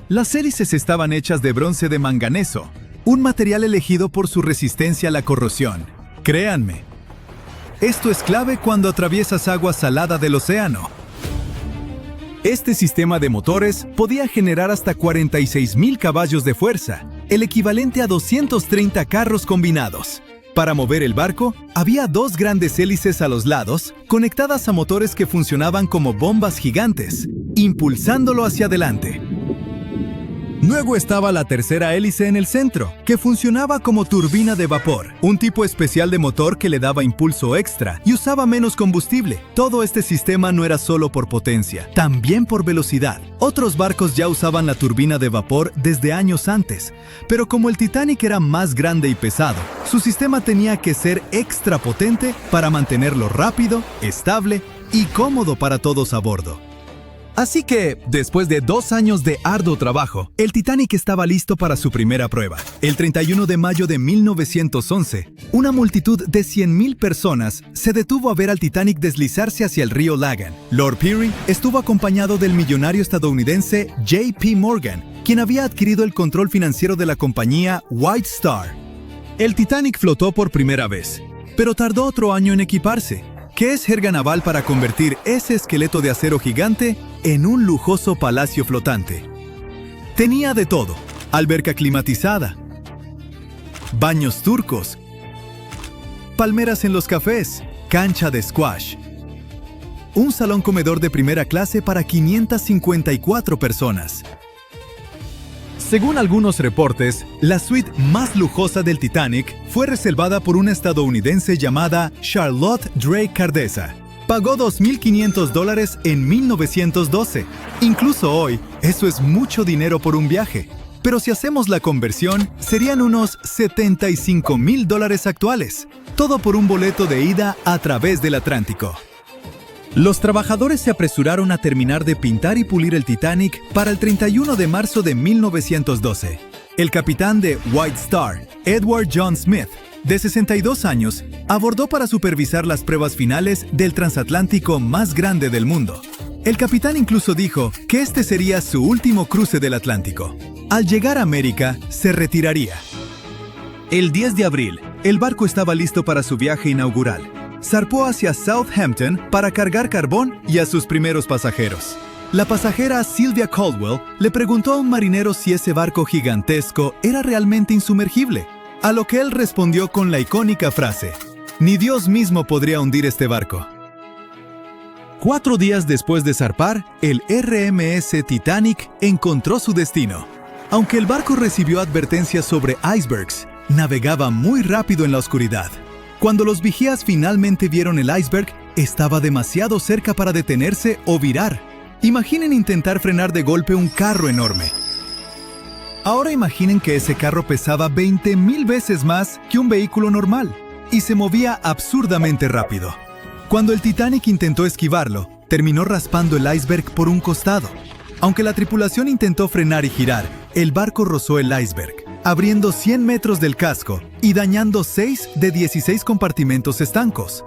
Las hélices estaban hechas de bronce de manganeso, un material elegido por su resistencia a la corrosión. Créanme, esto es clave cuando atraviesas agua salada del océano. Este sistema de motores podía generar hasta 46.000 caballos de fuerza, el equivalente a 230 carros combinados. Para mover el barco, había 2 grandes hélices a los lados, conectadas a motores que funcionaban como bombas gigantes, impulsándolo hacia adelante. Luego estaba la tercera hélice en el centro, que funcionaba como turbina de vapor, un tipo especial de motor que le daba impulso extra y usaba menos combustible. Todo este sistema no era solo por potencia, también por velocidad. Otros barcos ya usaban la turbina de vapor desde años antes, pero como el Titanic era más grande y pesado, su sistema tenía que ser extra potente para mantenerlo rápido, estable y cómodo para todos a bordo. Así que, después de 2 años de arduo trabajo, el Titanic estaba listo para su primera prueba. El 31 de mayo de 1911, una multitud de 100.000 personas se detuvo a ver al Titanic deslizarse hacia el río Lagan. Lord Peary estuvo acompañado del millonario estadounidense J.P. Morgan, quien había adquirido el control financiero de la compañía White Star. El Titanic flotó por primera vez, pero tardó otro año en equiparse. ¿Qué es jerga naval para convertir ese esqueleto de acero gigante en un lujoso palacio flotante? Tenía de todo: alberca climatizada, baños turcos, palmeras en los cafés, cancha de squash, un salón comedor de primera clase para 554 personas. Según algunos reportes, la suite más lujosa del Titanic fue reservada por una estadounidense llamada Charlotte Drake Cardessa. Pagó $2.500 en 1912. Incluso hoy, eso es mucho dinero por un viaje. Pero si hacemos la conversión, serían unos $75.000 actuales. Todo por un boleto de ida a través del Atlántico. Los trabajadores se apresuraron a terminar de pintar y pulir el Titanic para el 31 de marzo de 1912. El capitán de White Star, Edward John Smith, de 62 años, abordó para supervisar las pruebas finales del transatlántico más grande del mundo. El capitán incluso dijo que este sería su último cruce del Atlántico. Al llegar a América, se retiraría. El 10 de abril, el barco estaba listo para su viaje inaugural. Zarpó hacia Southampton para cargar carbón y a sus primeros pasajeros. La pasajera Sylvia Caldwell le preguntó a un marinero si ese barco gigantesco era realmente insumergible, a lo que él respondió con la icónica frase: «Ni Dios mismo podría hundir este barco». 4 días después de zarpar, el RMS Titanic encontró su destino. Aunque el barco recibió advertencias sobre icebergs, navegaba muy rápido en la oscuridad. Cuando los vigías finalmente vieron el iceberg, estaba demasiado cerca para detenerse o virar. Imaginen intentar frenar de golpe un carro enorme. Ahora imaginen que ese carro pesaba 20.000 veces más que un vehículo normal y se movía absurdamente rápido. Cuando el Titanic intentó esquivarlo, terminó raspando el iceberg por un costado. Aunque la tripulación intentó frenar y girar, el barco rozó el iceberg, abriendo 100 metros del casco y dañando 6 de 16 compartimentos estancos.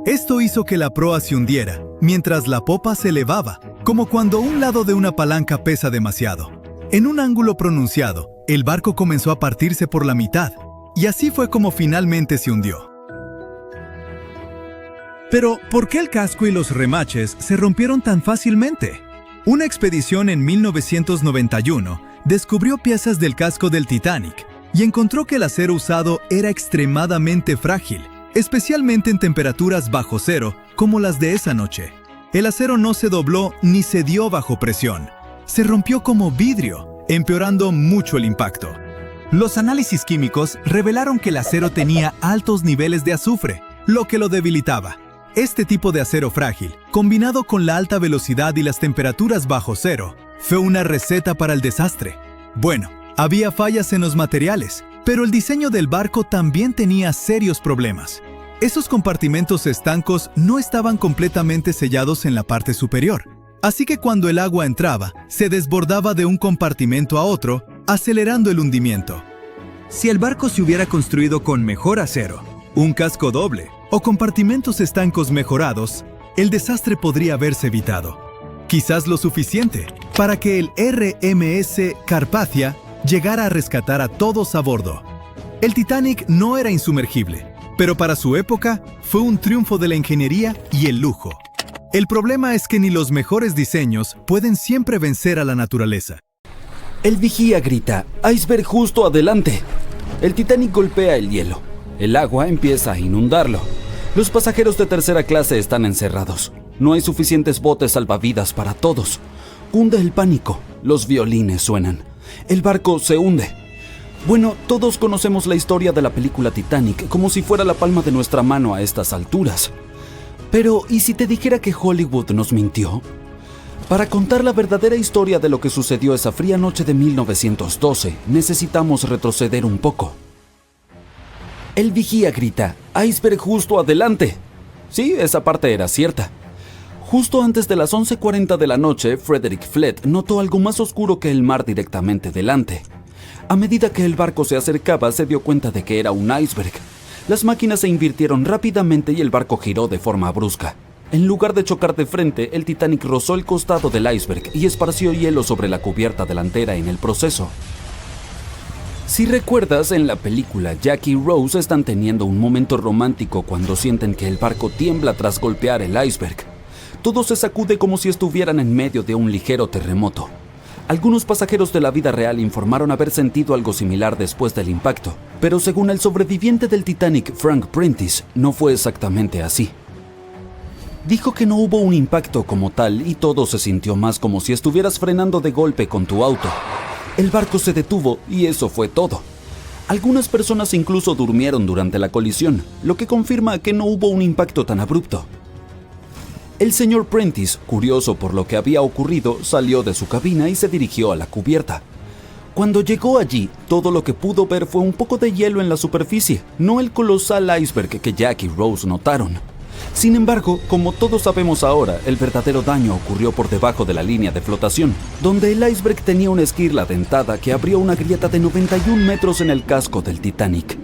Esto hizo que la proa se hundiera, mientras la popa se elevaba, como cuando un lado de una palanca pesa demasiado. En un ángulo pronunciado, el barco comenzó a partirse por la mitad, y así fue como finalmente se hundió. Pero, ¿por qué el casco y los remaches se rompieron tan fácilmente? Una expedición en 1991 descubrió piezas del casco del Titanic y encontró que el acero usado era extremadamente frágil, especialmente en temperaturas bajo cero como las de esa noche. El acero no se dobló ni cedió bajo presión. Se rompió como vidrio, empeorando mucho el impacto. Los análisis químicos revelaron que el acero tenía altos niveles de azufre, lo que lo debilitaba. Este tipo de acero frágil, combinado con la alta velocidad y las temperaturas bajo cero, fue una receta para el desastre. Bueno, había fallas en los materiales, pero el diseño del barco también tenía serios problemas. Esos compartimentos estancos no estaban completamente sellados en la parte superior, así que cuando el agua entraba, se desbordaba de un compartimento a otro, acelerando el hundimiento. Si el barco se hubiera construido con mejor acero, un casco doble o compartimentos estancos mejorados, el desastre podría haberse evitado. Quizás lo suficiente para que el RMS Carpathia llegara a rescatar a todos a bordo. El Titanic no era insumergible, pero para su época fue un triunfo de la ingeniería y el lujo. El problema es que ni los mejores diseños pueden siempre vencer a la naturaleza. El vigía grita: «¡Iceberg justo adelante!». El Titanic golpea el hielo. El agua empieza a inundarlo. Los pasajeros de tercera clase están encerrados. No hay suficientes botes salvavidas para todos. Hunde el pánico. Los violines suenan. El barco se hunde. Bueno, todos conocemos la historia de la película Titanic como si fuera la palma de nuestra mano a estas alturas. Pero, ¿y si te dijera que Hollywood nos mintió? Para contar la verdadera historia de lo que sucedió esa fría noche de 1912, necesitamos retroceder un poco. El vigía grita: «¡Iceberg justo adelante!». Sí, esa parte era cierta. Justo antes de las 11:40 de la noche, Frederick Flett notó algo más oscuro que el mar directamente delante. A medida que el barco se acercaba, se dio cuenta de que era un iceberg. Las máquinas se invirtieron rápidamente y el barco giró de forma brusca. En lugar de chocar de frente, el Titanic rozó el costado del iceberg y esparció hielo sobre la cubierta delantera en el proceso. Si recuerdas, en la película, Jack y Rose están teniendo un momento romántico cuando sienten que el barco tiembla tras golpear el iceberg. Todo se sacude como si estuvieran en medio de un ligero terremoto. Algunos pasajeros de la vida real informaron haber sentido algo similar después del impacto, pero según el sobreviviente del Titanic, Frank Prentice, no fue exactamente así. Dijo que no hubo un impacto como tal y todo se sintió más como si estuvieras frenando de golpe con tu auto. El barco se detuvo y eso fue todo. Algunas personas incluso durmieron durante la colisión, lo que confirma que no hubo un impacto tan abrupto. El señor Prentice, curioso por lo que había ocurrido, salió de su cabina y se dirigió a la cubierta. Cuando llegó allí, todo lo que pudo ver fue un poco de hielo en la superficie, no el colosal iceberg que Jack y Rose notaron. Sin embargo, como todos sabemos ahora, el verdadero daño ocurrió por debajo de la línea de flotación, donde el iceberg tenía una esquirla dentada que abrió una grieta de 91 metros en el casco del Titanic.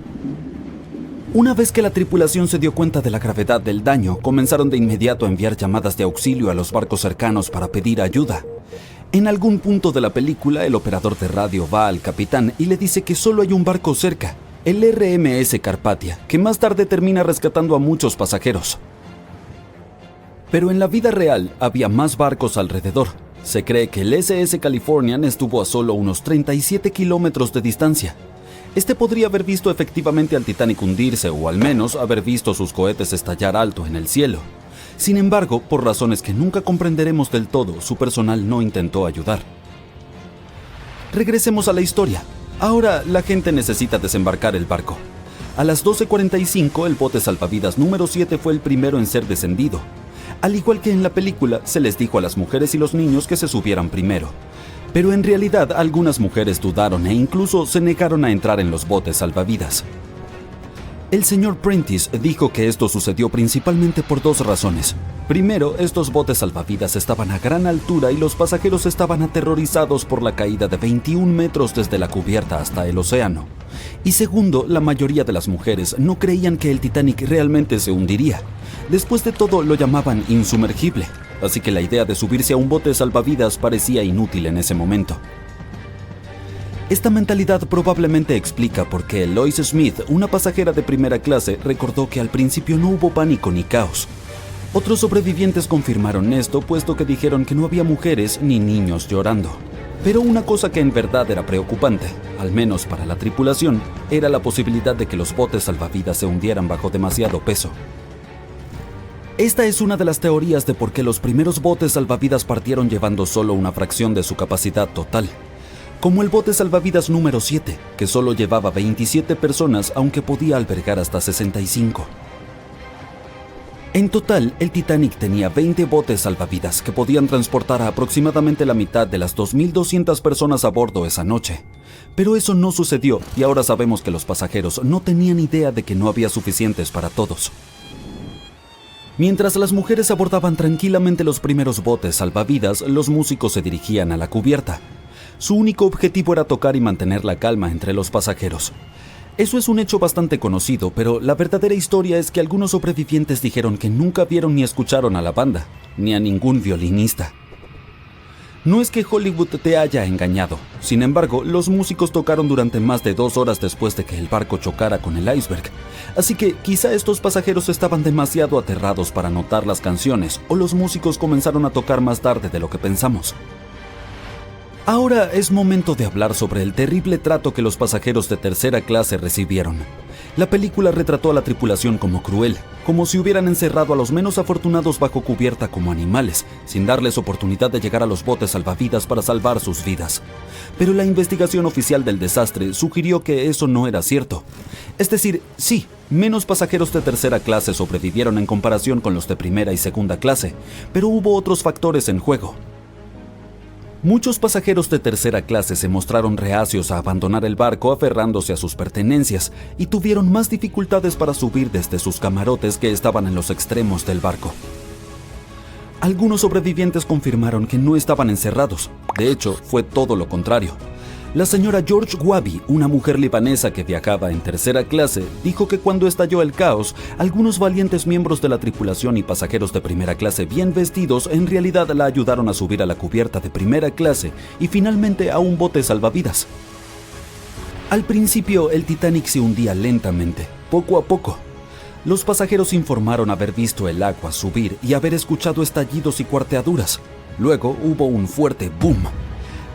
Una vez que la tripulación se dio cuenta de la gravedad del daño, comenzaron de inmediato a enviar llamadas de auxilio a los barcos cercanos para pedir ayuda. En algún punto de la película, el operador de radio va al capitán y le dice que solo hay un barco cerca, el RMS Carpathia, que más tarde termina rescatando a muchos pasajeros. Pero en la vida real había más barcos alrededor. Se cree que el SS Californian estuvo a solo unos 37 kilómetros de distancia. Este podría haber visto efectivamente al Titanic hundirse o al menos haber visto sus cohetes estallar alto en el cielo. Sin embargo, por razones que nunca comprenderemos del todo, su personal no intentó ayudar. Regresemos a la historia. Ahora la gente necesita desembarcar el barco. A las 12:45 el bote salvavidas número 7 fue el primero en ser descendido. Al igual que en la película, se les dijo a las mujeres y los niños que se subieran primero. Pero en realidad algunas mujeres dudaron e incluso se negaron a entrar en los botes salvavidas. El señor Prentice dijo que esto sucedió principalmente por dos razones. Primero, estos botes salvavidas estaban a gran altura y los pasajeros estaban aterrorizados por la caída de 21 metros desde la cubierta hasta el océano. Y segundo, la mayoría de las mujeres no creían que el Titanic realmente se hundiría. Después de todo, lo llamaban insumergible, así que la idea de subirse a un bote salvavidas parecía inútil en ese momento. Esta mentalidad probablemente explica por qué Lois Smith, una pasajera de primera clase, recordó que al principio no hubo pánico ni caos. Otros sobrevivientes confirmaron esto, puesto que dijeron que no había mujeres ni niños llorando. Pero una cosa que en verdad era preocupante, al menos para la tripulación, era la posibilidad de que los botes salvavidas se hundieran bajo demasiado peso. Esta es una de las teorías de por qué los primeros botes salvavidas partieron llevando solo una fracción de su capacidad total. Como el bote salvavidas número 7, que solo llevaba 27 personas aunque podía albergar hasta 65. En total, el Titanic tenía 20 botes salvavidas que podían transportar a aproximadamente la mitad de las 2.200 personas a bordo esa noche. Pero eso no sucedió y ahora sabemos que los pasajeros no tenían idea de que no había suficientes para todos. Mientras las mujeres abordaban tranquilamente los primeros botes salvavidas, los músicos se dirigían a la cubierta. Su único objetivo era tocar y mantener la calma entre los pasajeros. Eso es un hecho bastante conocido, pero la verdadera historia es que algunos sobrevivientes dijeron que nunca vieron ni escucharon a la banda, ni a ningún violinista. No es que Hollywood te haya engañado. Sin embargo, los músicos tocaron durante más de 2 horas después de que el barco chocara con el iceberg. Así que quizá estos pasajeros estaban demasiado aterrados para notar las canciones, o los músicos comenzaron a tocar más tarde de lo que pensamos. Ahora es momento de hablar sobre el terrible trato que los pasajeros de tercera clase recibieron. La película retrató a la tripulación como cruel, como si hubieran encerrado a los menos afortunados bajo cubierta como animales, sin darles oportunidad de llegar a los botes salvavidas para salvar sus vidas. Pero la investigación oficial del desastre sugirió que eso no era cierto. Es decir, sí, menos pasajeros de tercera clase sobrevivieron en comparación con los de primera y segunda clase, pero hubo otros factores en juego. Muchos pasajeros de tercera clase se mostraron reacios a abandonar el barco aferrándose a sus pertenencias y tuvieron más dificultades para subir desde sus camarotes que estaban en los extremos del barco. Algunos sobrevivientes confirmaron que no estaban encerrados. De hecho, fue todo lo contrario. La señora George Wabi, una mujer libanesa que viajaba en tercera clase, dijo que cuando estalló el caos, algunos valientes miembros de la tripulación y pasajeros de primera clase bien vestidos en realidad la ayudaron a subir a la cubierta de primera clase y finalmente a un bote salvavidas. Al principio, el Titanic se hundía lentamente, poco a poco. Los pasajeros informaron haber visto el agua subir y haber escuchado estallidos y cuarteaduras. Luego hubo un fuerte boom.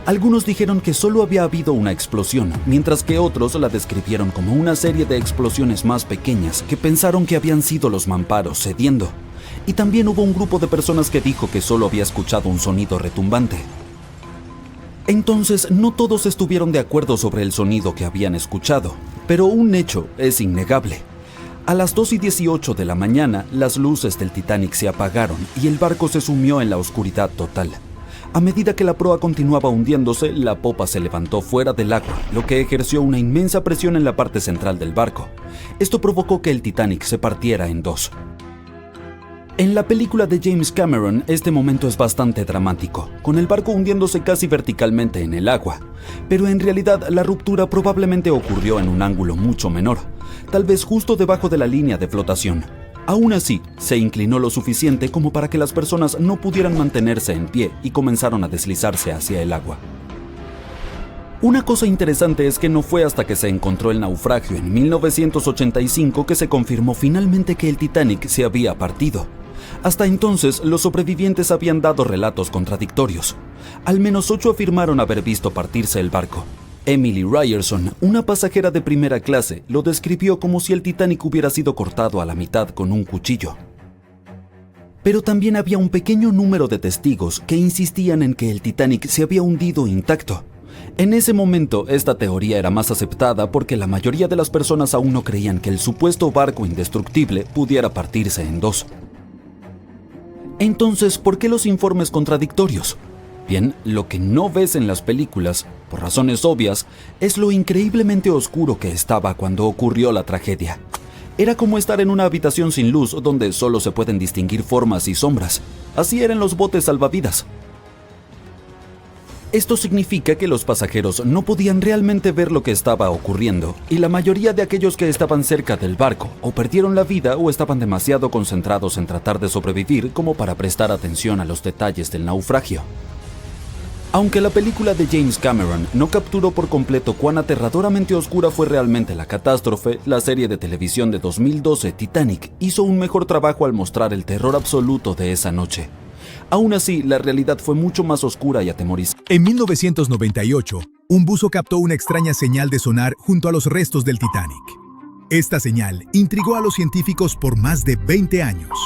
Algunos dijeron que solo había habido una explosión, mientras que otros la describieron como una serie de explosiones más pequeñas que pensaron que habían sido los mamparos cediendo. Y también hubo un grupo de personas que dijo que solo había escuchado un sonido retumbante. Entonces, no todos estuvieron de acuerdo sobre el sonido que habían escuchado, pero un hecho es innegable. A las 2:18 de la mañana, las luces del Titanic se apagaron y el barco se sumió en la oscuridad total. A medida que la proa continuaba hundiéndose, la popa se levantó fuera del agua, lo que ejerció una inmensa presión en la parte central del barco. Esto provocó que el Titanic se partiera en dos. En la película de James Cameron, este momento es bastante dramático, con el barco hundiéndose casi verticalmente en el agua. Pero en realidad, la ruptura probablemente ocurrió en un ángulo mucho menor, tal vez justo debajo de la línea de flotación. Aún así, se inclinó lo suficiente como para que las personas no pudieran mantenerse en pie y comenzaron a deslizarse hacia el agua. Una cosa interesante es que no fue hasta que se encontró el naufragio en 1985 que se confirmó finalmente que el Titanic se había partido. Hasta entonces, los sobrevivientes habían dado relatos contradictorios. Al menos 8 afirmaron haber visto partirse el barco. Emily Ryerson, una pasajera de primera clase, lo describió como si el Titanic hubiera sido cortado a la mitad con un cuchillo. Pero también había un pequeño número de testigos que insistían en que el Titanic se había hundido intacto. En ese momento, esta teoría era más aceptada porque la mayoría de las personas aún no creían que el supuesto barco indestructible pudiera partirse en dos. Entonces, ¿por qué los informes contradictorios? Bien, lo que no ves en las películas, por razones obvias, es lo increíblemente oscuro que estaba cuando ocurrió la tragedia. Era como estar en una habitación sin luz donde solo se pueden distinguir formas y sombras. Así eran los botes salvavidas. Esto significa que los pasajeros no podían realmente ver lo que estaba ocurriendo, y la mayoría de aquellos que estaban cerca del barco o perdieron la vida o estaban demasiado concentrados en tratar de sobrevivir como para prestar atención a los detalles del naufragio. Aunque la película de James Cameron no capturó por completo cuán aterradoramente oscura fue realmente la catástrofe, la serie de televisión de 2012 Titanic hizo un mejor trabajo al mostrar el terror absoluto de esa noche. Aún así, la realidad fue mucho más oscura y atemorizante. En 1998, un buzo captó una extraña señal de sonar junto a los restos del Titanic. Esta señal intrigó a los científicos por más de 20 años.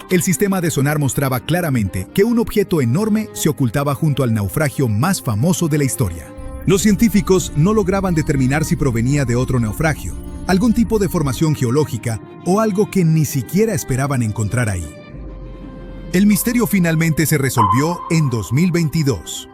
El sistema de sonar mostraba claramente que un objeto enorme se ocultaba junto al naufragio más famoso de la historia. Los científicos no lograban determinar si provenía de otro naufragio, algún tipo de formación geológica o algo que ni siquiera esperaban encontrar ahí. El misterio finalmente se resolvió en 2022.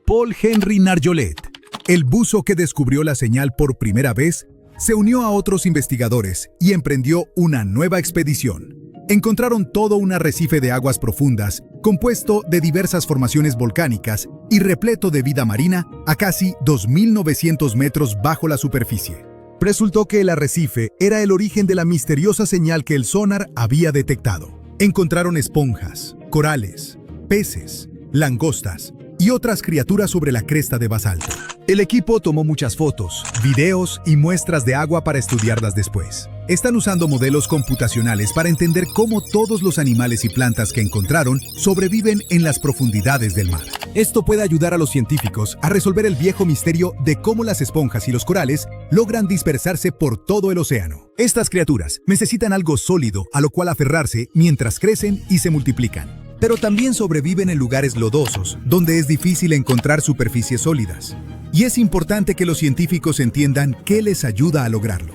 Paul Henry Nargeolet, el buzo que descubrió la señal por primera vez, se unió a otros investigadores y emprendió una nueva expedición. Encontraron todo un arrecife de aguas profundas, compuesto de diversas formaciones volcánicas y repleto de vida marina a casi 2.900 metros bajo la superficie. Resultó que el arrecife era el origen de la misteriosa señal que el sonar había detectado. Encontraron esponjas, corales, peces, langostas y otras criaturas sobre la cresta de basalto. El equipo tomó muchas fotos, videos y muestras de agua para estudiarlas después. Están usando modelos computacionales para entender cómo todos los animales y plantas que encontraron sobreviven en las profundidades del mar. Esto puede ayudar a los científicos a resolver el viejo misterio de cómo las esponjas y los corales logran dispersarse por todo el océano. Estas criaturas necesitan algo sólido a lo cual aferrarse mientras crecen y se multiplican. Pero también sobreviven en lugares lodosos, donde es difícil encontrar superficies sólidas. Y es importante que los científicos entiendan qué les ayuda a lograrlo.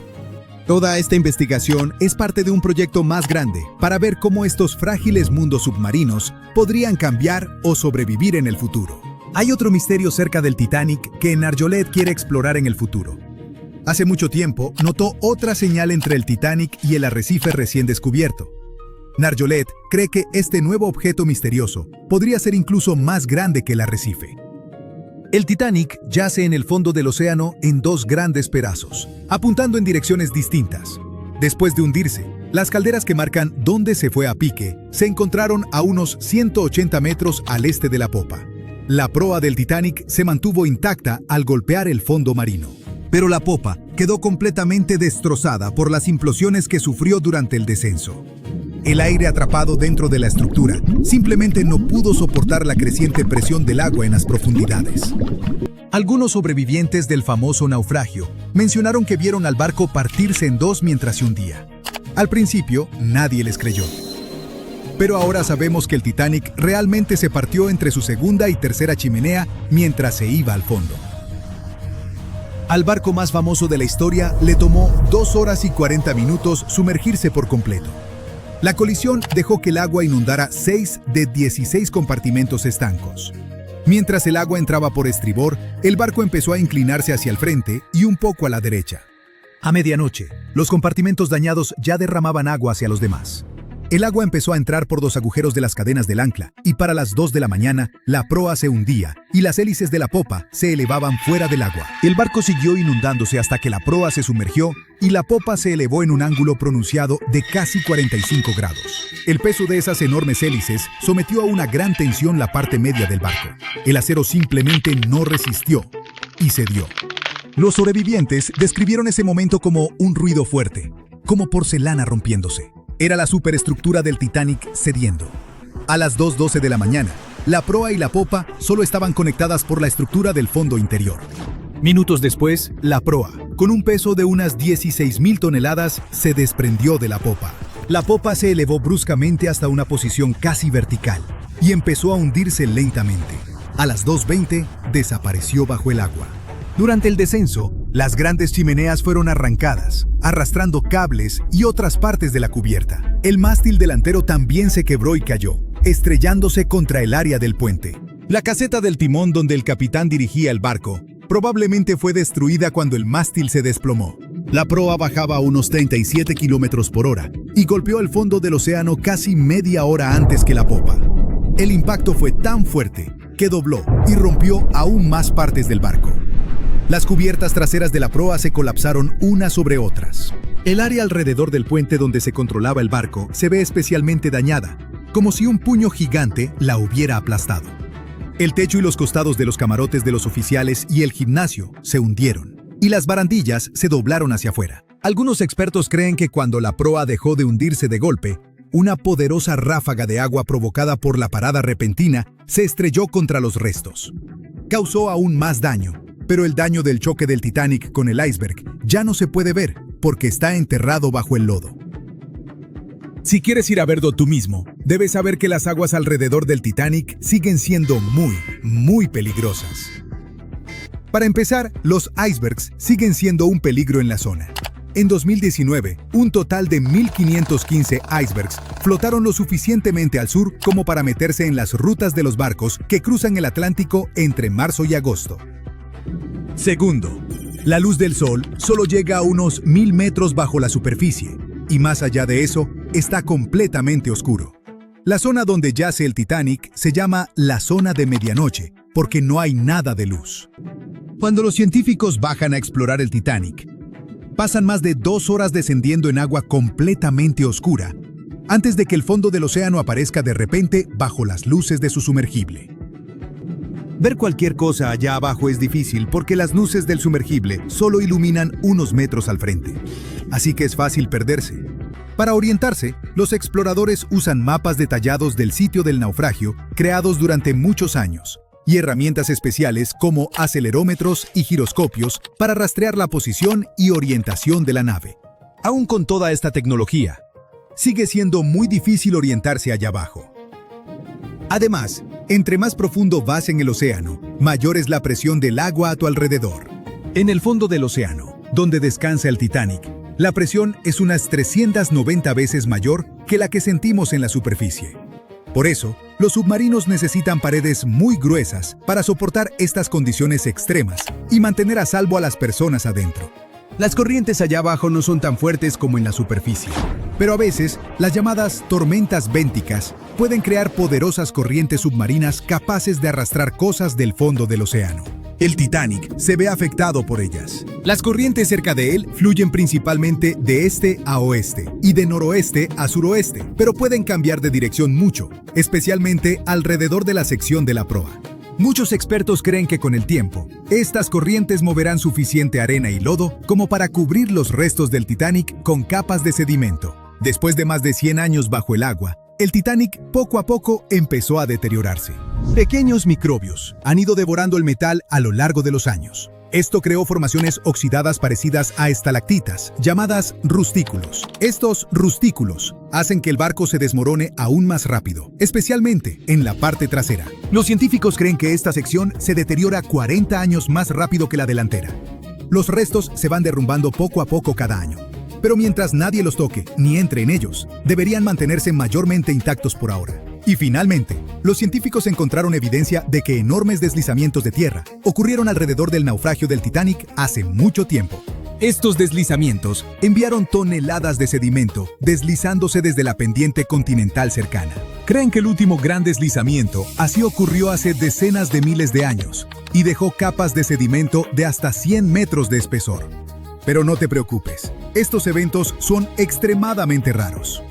Toda esta investigación es parte de un proyecto más grande para ver cómo estos frágiles mundos submarinos podrían cambiar o sobrevivir en el futuro. Hay otro misterio cerca del Titanic que Nargeolet quiere explorar en el futuro. Hace mucho tiempo notó otra señal entre el Titanic y el arrecife recién descubierto. Nargeolet cree que este nuevo objeto misterioso podría ser incluso más grande que el arrecife. El Titanic yace en el fondo del océano en dos grandes pedazos, apuntando en direcciones distintas. Después de hundirse, las calderas que marcan dónde se fue a pique se encontraron a unos 180 metros al este de la popa. La proa del Titanic se mantuvo intacta al golpear el fondo marino. Pero la popa quedó completamente destrozada por las implosiones que sufrió durante el descenso. El aire atrapado dentro de la estructura simplemente no pudo soportar la creciente presión del agua en las profundidades. Algunos sobrevivientes del famoso naufragio mencionaron que vieron al barco partirse en dos mientras se hundía. Al principio, nadie les creyó. Pero ahora sabemos que el Titanic realmente se partió entre su segunda y tercera chimenea mientras se iba al fondo. Al barco más famoso de la historia le tomó 2 horas y 40 minutos sumergirse por completo. La colisión dejó que el agua inundara 6 de 16 compartimentos estancos. Mientras el agua entraba por estribor, el barco empezó a inclinarse hacia el frente y un poco a la derecha. A medianoche, los compartimentos dañados ya derramaban agua hacia los demás. El agua empezó a entrar por los agujeros de las cadenas del ancla y para las 2 de la mañana, la proa se hundía y las hélices de la popa se elevaban fuera del agua. El barco siguió inundándose hasta que la proa se sumergió y la popa se elevó en un ángulo pronunciado de casi 45 grados. El peso de esas enormes hélices sometió a una gran tensión la parte media del barco. El acero simplemente no resistió y cedió. Los sobrevivientes describieron ese momento como un ruido fuerte, como porcelana rompiéndose. Era la superestructura del Titanic cediendo. A las 2:12 de la mañana, la proa y la popa solo estaban conectadas por la estructura del fondo interior. Minutos después, la proa, con un peso de unas 16.000 toneladas, se desprendió de la popa. La popa se elevó bruscamente hasta una posición casi vertical y empezó a hundirse lentamente. A las 2:20, desapareció bajo el agua. Durante el descenso, las grandes chimeneas fueron arrancadas, arrastrando cables y otras partes de la cubierta. El mástil delantero también se quebró y cayó, estrellándose contra el área del puente. La caseta del timón donde el capitán dirigía el barco probablemente fue destruida cuando el mástil se desplomó. La proa bajaba a unos 37 kilómetros por hora y golpeó el fondo del océano casi media hora antes que la popa. El impacto fue tan fuerte que dobló y rompió aún más partes del barco. Las cubiertas traseras de la proa se colapsaron unas sobre otras. El área alrededor del puente donde se controlaba el barco se ve especialmente dañada, como si un puño gigante la hubiera aplastado. El techo y los costados de los camarotes de los oficiales y el gimnasio se hundieron, y las barandillas se doblaron hacia afuera. Algunos expertos creen que cuando la proa dejó de hundirse de golpe, una poderosa ráfaga de agua provocada por la parada repentina se estrelló contra los restos. Causó aún más daño, pero el daño del choque del Titanic con el iceberg ya no se puede ver porque está enterrado bajo el lodo. Si quieres ir a verlo tú mismo, debes saber que las aguas alrededor del Titanic siguen siendo muy peligrosas. Para empezar, los icebergs siguen siendo un peligro en la zona. En 2019, un total de 1.515 icebergs flotaron lo suficientemente al sur como para meterse en las rutas de los barcos que cruzan el Atlántico entre marzo y agosto. Segundo, la luz del sol solo llega a unos 1.000 metros bajo la superficie, y más allá de eso, está completamente oscuro. La zona donde yace el Titanic se llama la zona de medianoche, porque no hay nada de luz. Cuando los científicos bajan a explorar el Titanic, pasan más de 2 horas descendiendo en agua completamente oscura, antes de que el fondo del océano aparezca de repente bajo las luces de su sumergible. Ver cualquier cosa allá abajo es difícil porque las luces del sumergible solo iluminan unos metros al frente, así que es fácil perderse. Para orientarse, los exploradores usan mapas detallados del sitio del naufragio creados durante muchos años y herramientas especiales como acelerómetros y giroscopios para rastrear la posición y orientación de la nave. Aún con toda esta tecnología, sigue siendo muy difícil orientarse allá abajo. Además, entre más profundo vas en el océano, mayor es la presión del agua a tu alrededor. En el fondo del océano, donde descansa el Titanic, la presión es unas 390 veces mayor que la que sentimos en la superficie. Por eso, los submarinos necesitan paredes muy gruesas para soportar estas condiciones extremas y mantener a salvo a las personas adentro. Las corrientes allá abajo no son tan fuertes como en la superficie, pero a veces las llamadas tormentas bénticas pueden crear poderosas corrientes submarinas capaces de arrastrar cosas del fondo del océano. El Titanic se ve afectado por ellas. Las corrientes cerca de él fluyen principalmente de este a oeste y de noroeste a suroeste, pero pueden cambiar de dirección mucho, especialmente alrededor de la sección de la proa. Muchos expertos creen que con el tiempo, estas corrientes moverán suficiente arena y lodo como para cubrir los restos del Titanic con capas de sedimento. Después de más de 100 años bajo el agua, el Titanic poco a poco empezó a deteriorarse. Pequeños microbios han ido devorando el metal a lo largo de los años. Esto creó formaciones oxidadas parecidas a estalactitas, llamadas rustículos. Estos rustículos hacen que el barco se desmorone aún más rápido, especialmente en la parte trasera. Los científicos creen que esta sección se deteriora 40 años más rápido que la delantera. Los restos se van derrumbando poco a poco cada año. Pero mientras nadie los toque ni entre en ellos, deberían mantenerse mayormente intactos por ahora. Y finalmente, los científicos encontraron evidencia de que enormes deslizamientos de tierra ocurrieron alrededor del naufragio del Titanic hace mucho tiempo. Estos deslizamientos enviaron toneladas de sedimento deslizándose desde la pendiente continental cercana. Creen que el último gran deslizamiento así ocurrió hace decenas de miles de años y dejó capas de sedimento de hasta 100 metros de espesor. Pero no te preocupes, estos eventos son extremadamente raros.